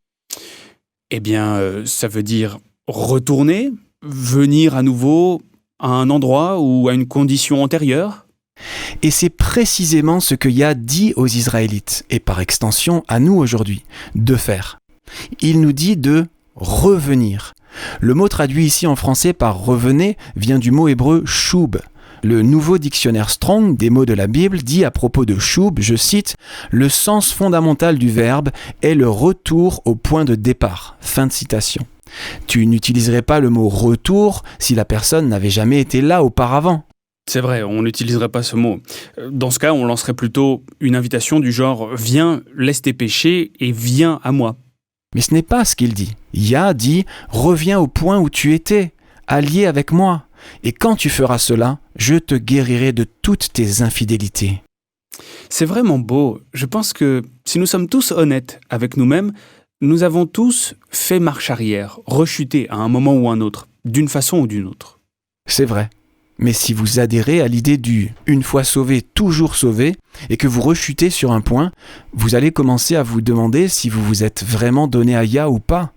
Eh bien, ça veut dire retourner, venir à nouveau à un endroit ou à une condition antérieure. Et c'est précisément ce que Yah dit aux Israélites, et par extension à nous aujourd'hui, de faire. Il nous dit de revenir. Le mot traduit ici en français par « revenez » vient du mot hébreu « shub ». Le nouveau dictionnaire Strong des mots de la Bible dit à propos de shub, je cite, « Le sens fondamental du verbe est le retour au point de départ ». Fin de citation. Tu n'utiliserais pas le mot « retour » si la personne n'avait jamais été là auparavant. C'est vrai, on n'utiliserait pas ce mot. Dans ce cas, on lancerait plutôt une invitation du genre « Viens, laisse tes péchés et viens à moi ». Mais ce n'est pas ce qu'il dit. Yah dit « Reviens au point où tu étais, allié avec moi, et quand tu feras cela, je te guérirai de toutes tes infidélités. » C'est vraiment beau. Je pense que si nous sommes tous honnêtes avec nous-mêmes, nous avons tous fait marche arrière, rechuté à un moment ou un autre, d'une façon ou d'une autre. C'est vrai. Mais si vous adhérez à l'idée du « une fois sauvé, toujours sauvé » et que vous rechutez sur un point, vous allez commencer à vous demander si vous vous êtes vraiment donné à Yah ou pas.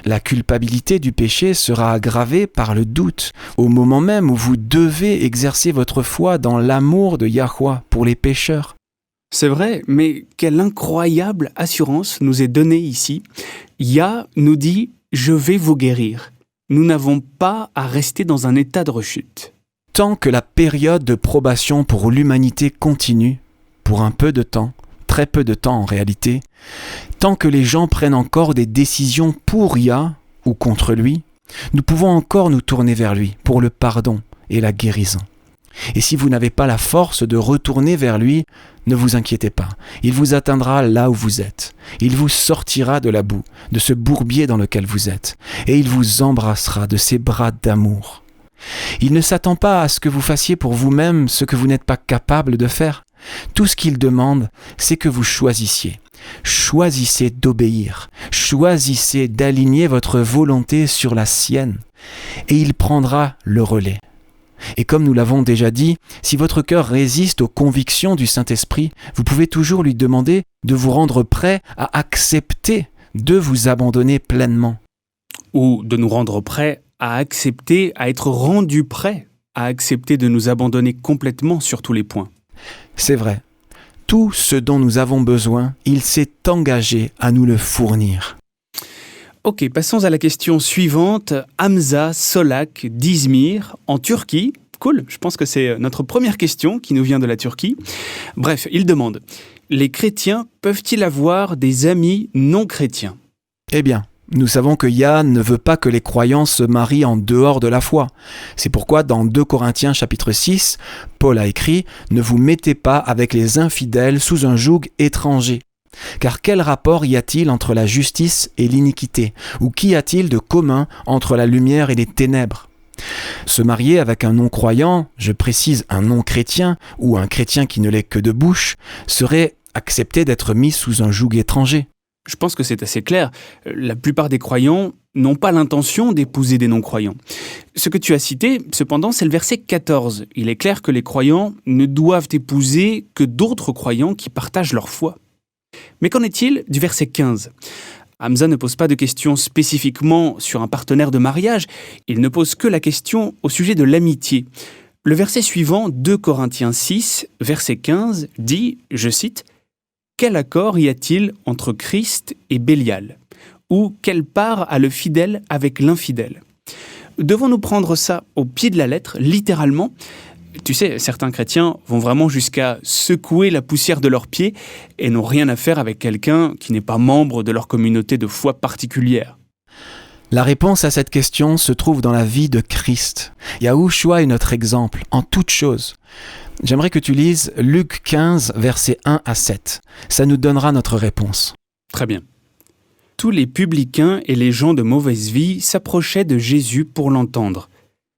La culpabilité du péché sera aggravée par le doute, au moment même où vous devez exercer votre foi dans l'amour de Yahweh pour les pécheurs. C'est vrai, mais quelle incroyable assurance nous est donnée ici. Yah nous dit « Je vais vous guérir ». Nous n'avons pas à rester dans un état de rechute. Tant que la période de probation pour l'humanité continue, pour un peu de temps, très peu de temps en réalité, tant que les gens prennent encore des décisions pour Yah ou contre lui, nous pouvons encore nous tourner vers lui pour le pardon et la guérison. Et si vous n'avez pas la force de retourner vers lui, ne vous inquiétez pas, il vous atteindra là où vous êtes. Il vous sortira de la boue, de ce bourbier dans lequel vous êtes, et il vous embrassera de ses bras d'amour. Il ne s'attend pas à ce que vous fassiez pour vous-même ce que vous n'êtes pas capable de faire. Tout ce qu'il demande, c'est que vous choisissiez. Choisissez d'obéir. Choisissez d'aligner votre volonté sur la sienne. Et il prendra le relais. Et comme nous l'avons déjà dit, si votre cœur résiste aux convictions du Saint-Esprit, vous pouvez toujours lui demander de vous rendre prêt à accepter de vous abandonner pleinement. Ou de nous rendre prêts à accepter, à être rendus prêts à accepter de nous abandonner complètement sur tous les points. C'est vrai. Tout ce dont nous avons besoin, il s'est engagé à nous le fournir. Ok, passons à la question suivante. Hamza Solak d'Izmir, en Turquie. Cool, je pense que c'est notre première question qui nous vient de la Turquie. Bref, il demande, les chrétiens peuvent-ils avoir des amis non chrétiens ? Eh bien, nous savons que Yah ne veut pas que les croyants se marient en dehors de la foi. C'est pourquoi dans 2 Corinthiens chapitre 6, Paul a écrit « Ne vous mettez pas avec les infidèles sous un joug étranger ». Car quel rapport y a-t-il entre la justice et l'iniquité ? Ou qu'y a-t-il de commun entre la lumière et les ténèbres ? Se marier avec un non-croyant, je précise un non-chrétien, ou un chrétien qui ne l'est que de bouche, serait accepter d'être mis sous un joug étranger. Je pense que c'est assez clair. La plupart des croyants n'ont pas l'intention d'épouser des non-croyants. Ce que tu as cité, cependant, c'est le verset 14. Il est clair que les croyants ne doivent épouser que d'autres croyants qui partagent leur foi. Mais qu'en est-il du verset 15 ? Hamza ne pose pas de questions spécifiquement sur un partenaire de mariage, il ne pose que la question au sujet de l'amitié. Le verset suivant, 2 Corinthiens 6, verset 15, dit, je cite, « Quel accord y a-t-il entre Christ et Bélial ? Ou quelle part a le fidèle avec l'infidèle ?» Devons-nous prendre ça au pied de la lettre, littéralement ? Tu sais, certains chrétiens vont vraiment jusqu'à secouer la poussière de leurs pieds et n'ont rien à faire avec quelqu'un qui n'est pas membre de leur communauté de foi particulière. La réponse à cette question se trouve dans la vie de Christ. Yahushua est notre exemple en toutes choses. J'aimerais que tu lises Luc 15, versets 1 à 7. Ça nous donnera notre réponse. Très bien. Tous les publicains et les gens de mauvaise vie s'approchaient de Jésus pour l'entendre.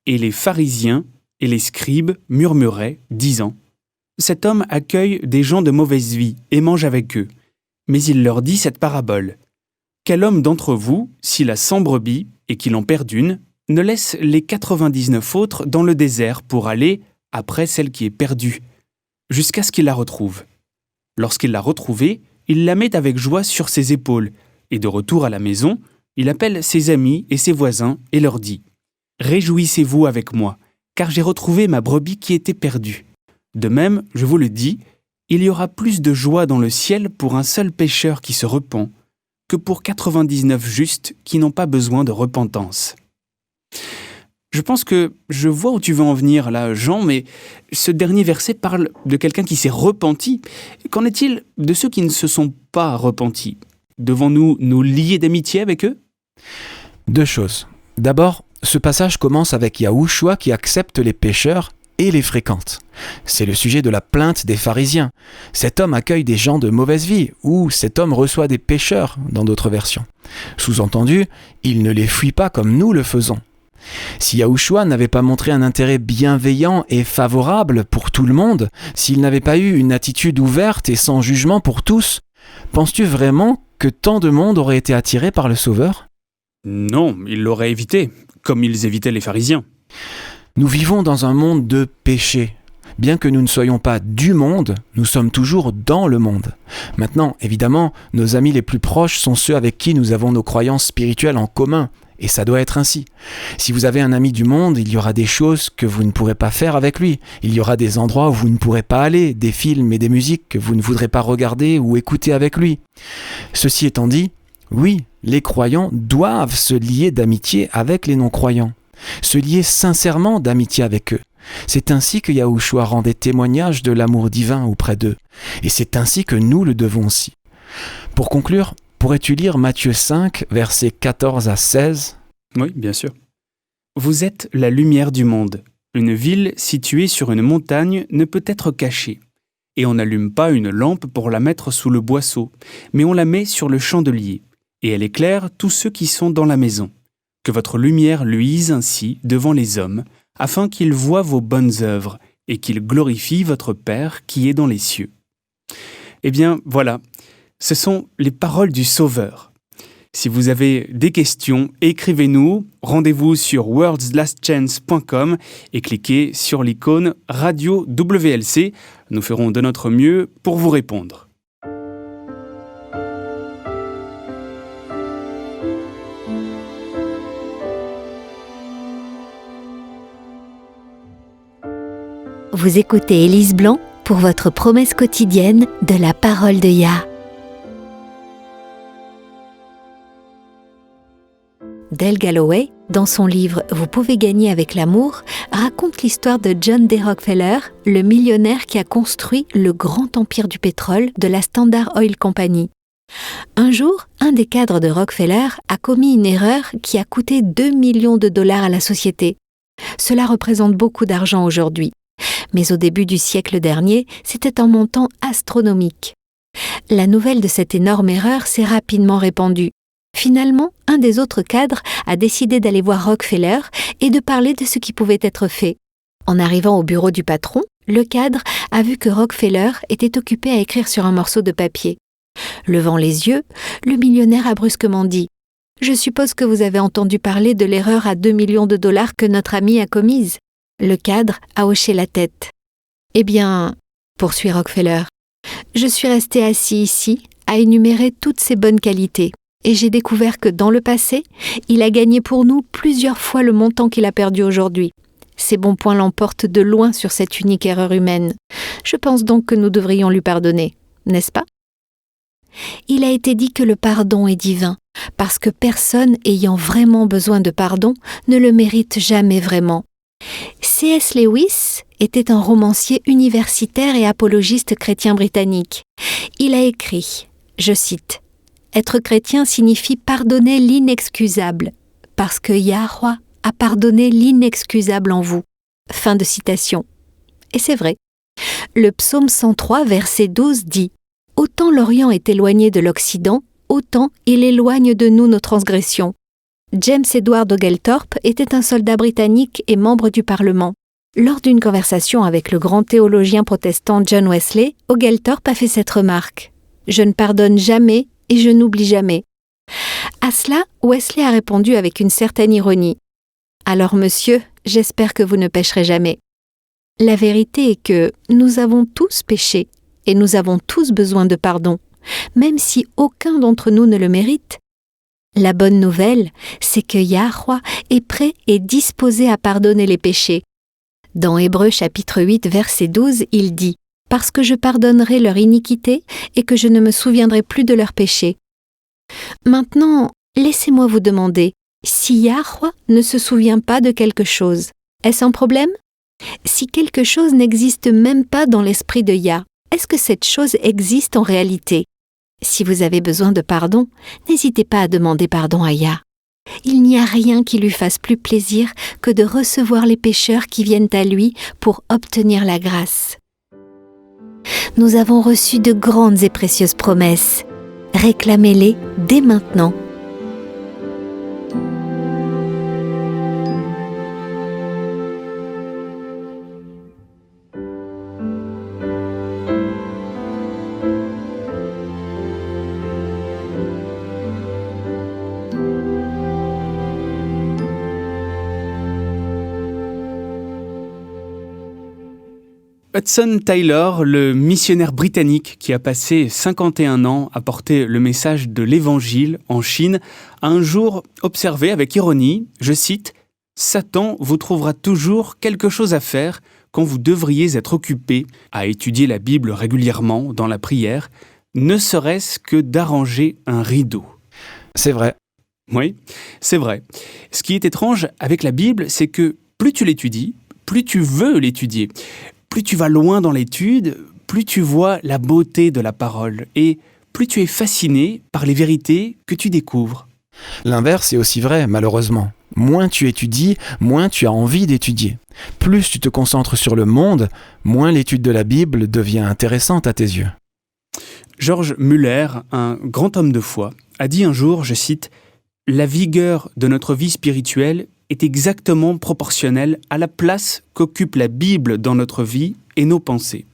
Et les pharisiens et les scribes murmuraient, disant « Cet homme accueille des gens de mauvaise vie et mange avec eux. » Mais il leur dit cette parabole. « Quel homme d'entre vous, s'il a 100 brebis et qu'il en perd une, ne laisse les 99 autres dans le désert pour aller après celle qui est perdue, jusqu'à ce qu'il la retrouve. Lorsqu'il l'a retrouvée, il la met avec joie sur ses épaules, et de retour à la maison, il appelle ses amis et ses voisins et leur dit « Réjouissez-vous avec moi, car j'ai retrouvé ma brebis qui était perdue. De même, je vous le dis, il y aura plus de joie dans le ciel pour un seul pécheur qui se repent que pour 99 justes qui n'ont pas besoin de repentance. » Je pense que je vois où tu veux en venir là, Jean, mais ce dernier verset parle de quelqu'un qui s'est repenti. Qu'en est-il de ceux qui ne se sont pas repentis ? Devons-nous nous lier d'amitié avec eux ? 2 choses. D'abord, ce passage commence avec Yahushua qui accepte les pécheurs et les fréquente. C'est le sujet de la plainte des pharisiens. Cet homme accueille des gens de mauvaise vie, ou cet homme reçoit des pécheurs, dans d'autres versions. Sous-entendu, il ne les fuit pas comme nous le faisons. Si Yahushua n'avait pas montré un intérêt bienveillant et favorable pour tout le monde, s'il n'avait pas eu une attitude ouverte et sans jugement pour tous, penses-tu vraiment que tant de monde aurait été attiré par le Sauveur ? Non, ils l'auraient évité, comme ils évitaient les pharisiens. Nous vivons dans un monde de péché. Bien que nous ne soyons pas du monde, nous sommes toujours dans le monde. Maintenant, évidemment, nos amis les plus proches sont ceux avec qui nous avons nos croyances spirituelles en commun, et ça doit être ainsi. Si vous avez un ami du monde, il y aura des choses que vous ne pourrez pas faire avec lui. Il y aura des endroits où vous ne pourrez pas aller, des films et des musiques que vous ne voudrez pas regarder ou écouter avec lui. Ceci étant dit, oui, les croyants doivent se lier d'amitié avec les non-croyants, se lier sincèrement d'amitié avec eux. C'est ainsi que Yahushua rendait témoignage de l'amour divin auprès d'eux. Et c'est ainsi que nous le devons aussi. Pour conclure, pourrais-tu lire Matthieu 5, versets 14 à 16 ? Oui, bien sûr. Vous êtes la lumière du monde. Une ville située sur une montagne ne peut être cachée. Et on n'allume pas une lampe pour la mettre sous le boisseau, mais on la met sur le chandelier. Et elle éclaire tous ceux qui sont dans la maison. Que votre lumière luise ainsi devant les hommes, afin qu'ils voient vos bonnes œuvres et qu'ils glorifient votre Père qui est dans les cieux. Eh bien, voilà, ce sont les paroles du Sauveur. Si vous avez des questions, écrivez-nous, rendez-vous sur worldslastchance.com et cliquez sur l'icône Radio WLC. Nous ferons de notre mieux pour vous répondre. Vous écoutez Élise Blanc pour votre promesse quotidienne de la parole de Yah. Dale Galloway, dans son livre « Vous pouvez gagner avec l'amour », raconte l'histoire de John D. Rockefeller, le millionnaire qui a construit le grand empire du pétrole de la Standard Oil Company. Un jour, un des cadres de Rockefeller a commis une erreur qui a coûté 2 millions de dollars à la société. Cela représente beaucoup d'argent aujourd'hui. Mais au début du siècle dernier, c'était un montant astronomique. La nouvelle de cette énorme erreur s'est rapidement répandue. Finalement, un des autres cadres a décidé d'aller voir Rockefeller et de parler de ce qui pouvait être fait. En arrivant au bureau du patron, le cadre a vu que Rockefeller était occupé à écrire sur un morceau de papier. Levant les yeux, le millionnaire a brusquement dit « Je suppose que vous avez entendu parler de l'erreur à 2 millions de dollars que notre ami a commise. » Le cadre a hoché la tête. « Eh bien, poursuit Rockefeller, je suis resté assis ici à énumérer toutes ses bonnes qualités et j'ai découvert que dans le passé, il a gagné pour nous plusieurs fois le montant qu'il a perdu aujourd'hui. Ses bons points l'emportent de loin sur cette unique erreur humaine. Je pense donc que nous devrions lui pardonner, n'est-ce pas ? Il a été dit que le pardon est divin, parce que personne ayant vraiment besoin de pardon ne le mérite jamais vraiment. C.S. Lewis était un romancier universitaire et apologiste chrétien britannique. Il a écrit, je cite, « Être chrétien signifie pardonner l'inexcusable, parce que Yahweh a pardonné l'inexcusable en vous. » Fin de citation. Et c'est vrai. Le psaume 103, verset 12 dit « Autant l'Orient est éloigné de l'Occident, autant il éloigne de nous nos transgressions. » James Edward Oglethorpe était un soldat britannique et membre du Parlement. Lors d'une conversation avec le grand théologien protestant John Wesley, Oglethorpe a fait cette remarque « Je ne pardonne jamais et je n'oublie jamais. » À cela, Wesley a répondu avec une certaine ironie « Alors monsieur, j'espère que vous ne pécherez jamais. » La vérité est que nous avons tous péché et nous avons tous besoin de pardon, même si aucun d'entre nous ne le mérite. La bonne nouvelle, c'est que Yahweh est prêt et disposé à pardonner les péchés. Dans Hébreux chapitre 8, verset 12, il dit « Parce que je pardonnerai leur iniquité et que je ne me souviendrai plus de leurs péchés. » Maintenant, laissez-moi vous demander, si Yahweh ne se souvient pas de quelque chose, est-ce un problème ? Si quelque chose n'existe même pas dans l'esprit de Yah, est-ce que cette chose existe en réalité ? Si vous avez besoin de pardon, n'hésitez pas à demander pardon à Yah. Il n'y a rien qui lui fasse plus plaisir que de recevoir les pécheurs qui viennent à lui pour obtenir la grâce. Nous avons reçu de grandes et précieuses promesses. Réclamez-les dès maintenant. Hudson Taylor, le missionnaire britannique qui a passé 51 ans à porter le message de l'Évangile en Chine, a un jour observé avec ironie, je cite, « Satan vous trouvera toujours quelque chose à faire quand vous devriez être occupé à étudier la Bible régulièrement dans la prière, ne serait-ce que d'arranger un rideau. » C'est vrai. Oui, c'est vrai. Ce qui est étrange avec la Bible, c'est que plus tu l'étudies, plus tu veux l'étudier. Plus tu vas loin dans l'étude, plus tu vois la beauté de la parole et plus tu es fasciné par les vérités que tu découvres. L'inverse est aussi vrai, malheureusement. Moins tu étudies, moins tu as envie d'étudier. Plus tu te concentres sur le monde, moins l'étude de la Bible devient intéressante à tes yeux. George Muller, un grand homme de foi, a dit un jour, je cite, « La vigueur de notre vie spirituelle est exactement proportionnelle à la place qu'occupe la Bible dans notre vie et nos pensées. »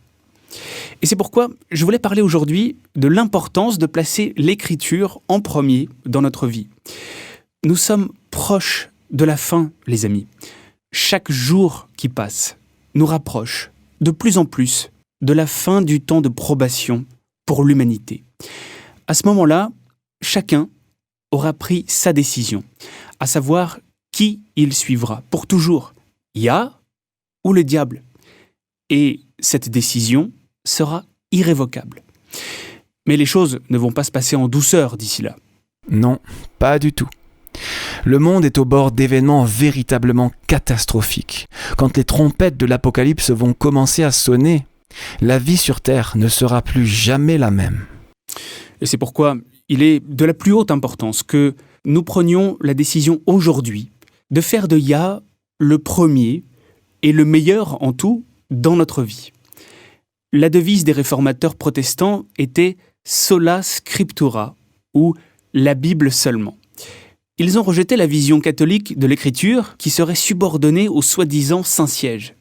Et c'est pourquoi je voulais parler aujourd'hui de l'importance de placer l'Écriture en premier dans notre vie. Nous sommes proches de la fin, les amis. Chaque jour qui passe nous rapproche de plus en plus de la fin du temps de probation pour l'humanité. À ce moment-là, chacun aura pris sa décision, à savoir qui il suivra pour toujours, Yah ou le diable. Et cette décision sera irrévocable. Mais les choses ne vont pas se passer en douceur d'ici là. Non, pas du tout. Le monde est au bord d'événements véritablement catastrophiques. Quand les trompettes de l'Apocalypse vont commencer à sonner, la vie sur Terre ne sera plus jamais la même. Et c'est pourquoi il est de la plus haute importance que nous prenions la décision aujourd'hui de faire de Yah le premier et le meilleur en tout dans notre vie. La devise des réformateurs protestants était « sola scriptura » ou « la Bible seulement ». Ils ont rejeté la vision catholique de l'Écriture qui serait subordonnée au soi-disant Saint-Siège.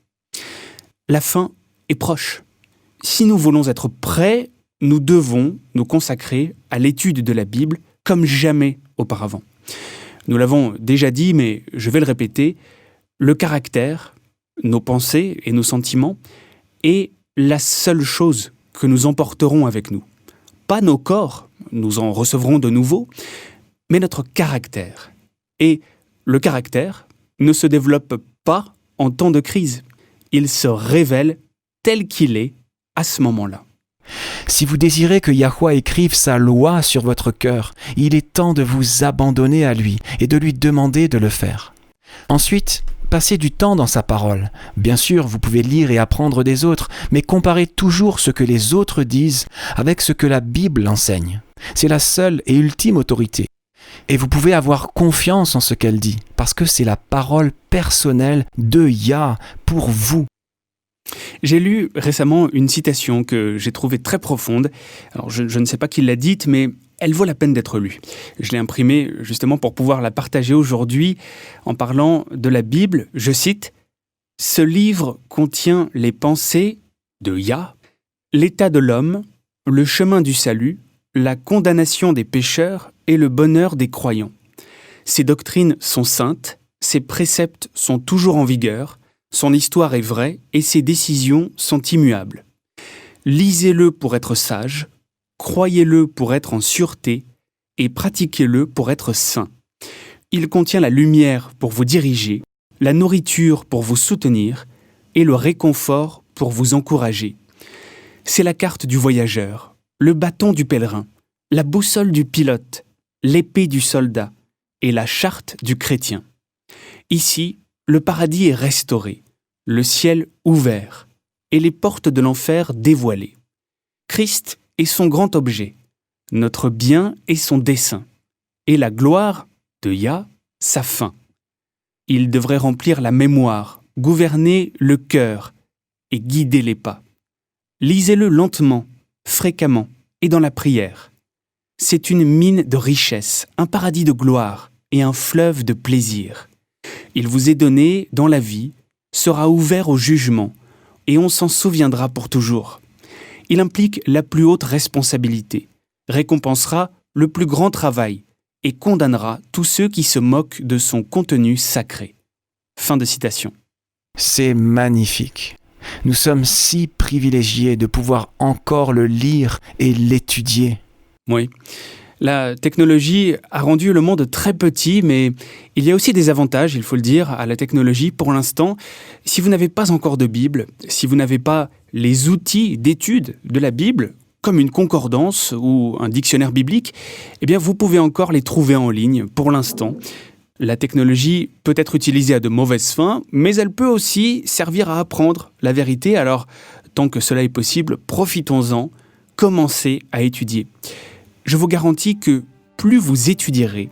La fin est proche. Si nous voulons être prêts, nous devons nous consacrer à l'étude de la Bible comme jamais auparavant. Nous l'avons déjà dit, mais je vais le répéter, le caractère, nos pensées et nos sentiments est la seule chose que nous emporterons avec nous. Pas nos corps, nous en recevrons de nouveaux, mais notre caractère. Et le caractère ne se développe pas en temps de crise. Il se révèle tel qu'il est à ce moment-là. Si vous désirez que Yahweh écrive sa loi sur votre cœur, il est temps de vous abandonner à lui et de lui demander de le faire. Ensuite, passez du temps dans sa parole. Bien sûr, vous pouvez lire et apprendre des autres, mais comparez toujours ce que les autres disent avec ce que la Bible enseigne. C'est la seule et ultime autorité. Et vous pouvez avoir confiance en ce qu'elle dit, parce que c'est la parole personnelle de Yah pour vous. J'ai lu récemment une citation que j'ai trouvée très profonde. Alors je ne sais pas qui l'a dite, mais elle vaut la peine d'être lue. Je l'ai imprimée justement pour pouvoir la partager aujourd'hui en parlant de la Bible. Je cite, « Ce livre contient les pensées de Yah, l'état de l'homme, le chemin du salut, la condamnation des pécheurs et le bonheur des croyants. Ses doctrines sont saintes, ses préceptes sont toujours en vigueur, son histoire est vraie et ses décisions sont immuables. Lisez-le pour être sage, croyez-le pour être en sûreté et pratiquez-le pour être saint. Il contient la lumière pour vous diriger, la nourriture pour vous soutenir et le réconfort pour vous encourager. C'est la carte du voyageur, le bâton du pèlerin, la boussole du pilote, l'épée du soldat et la charte du chrétien. Ici, le paradis est restauré, le ciel ouvert et les portes de l'enfer dévoilées. Christ est son grand objet, notre bien est son dessein, et la gloire de Yah, sa fin. Il devrait remplir la mémoire, gouverner le cœur et guider les pas. Lisez-le lentement, fréquemment et dans la prière. C'est une mine de richesse, un paradis de gloire et un fleuve de plaisir. Il vous est donné dans la vie, sera ouvert au jugement, et on s'en souviendra pour toujours. Il implique la plus haute responsabilité, récompensera le plus grand travail et condamnera tous ceux qui se moquent de son contenu sacré. Fin de citation. C'est magnifique. Nous sommes si privilégiés de pouvoir encore le lire et l'étudier. Oui. La technologie a rendu le monde très petit, mais il y a aussi des avantages, il faut le dire, à la technologie. Pour l'instant, si vous n'avez pas encore de Bible, si vous n'avez pas les outils d'étude de la Bible, comme une concordance ou un dictionnaire biblique, eh bien vous pouvez encore les trouver en ligne pour l'instant. La technologie peut être utilisée à de mauvaises fins, mais elle peut aussi servir à apprendre la vérité. Alors, tant que cela est possible, profitons-en, commencez à étudier. Je vous garantis que plus vous étudierez,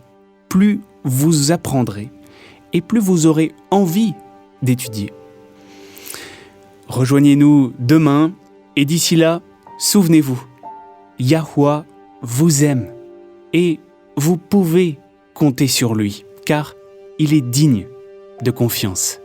plus vous apprendrez et plus vous aurez envie d'étudier. Rejoignez-nous demain et d'ici là, souvenez-vous, Yahweh vous aime et vous pouvez compter sur lui car il est digne de confiance.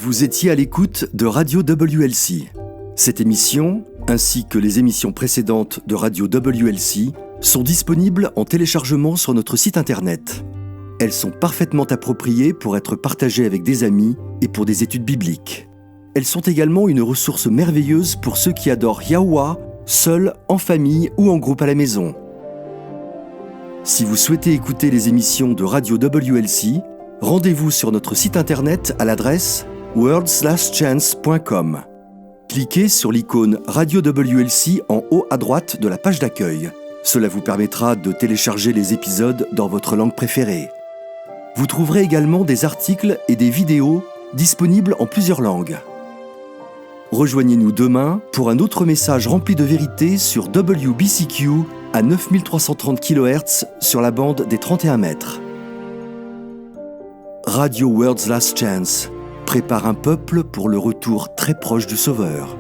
Vous étiez à l'écoute de Radio WLC. Cette émission, ainsi que les émissions précédentes de Radio WLC, sont disponibles en téléchargement sur notre site internet. Elles sont parfaitement appropriées pour être partagées avec des amis et pour des études bibliques. Elles sont également une ressource merveilleuse pour ceux qui adorent Yahweh, seuls, en famille ou en groupe à la maison. Si vous souhaitez écouter les émissions de Radio WLC, rendez-vous sur notre site internet à l'adresse worldslastchance.com. Cliquez sur l'icône Radio WLC en haut à droite de la page d'accueil. Cela vous permettra de télécharger les épisodes dans votre langue préférée. Vous trouverez également des articles et des vidéos disponibles en plusieurs langues. Rejoignez-nous demain pour un autre message rempli de vérité sur WBCQ à 9330 kHz sur la bande des 31 mètres. Radio World's Last Chance prépare un peuple pour le retour très proche du Sauveur.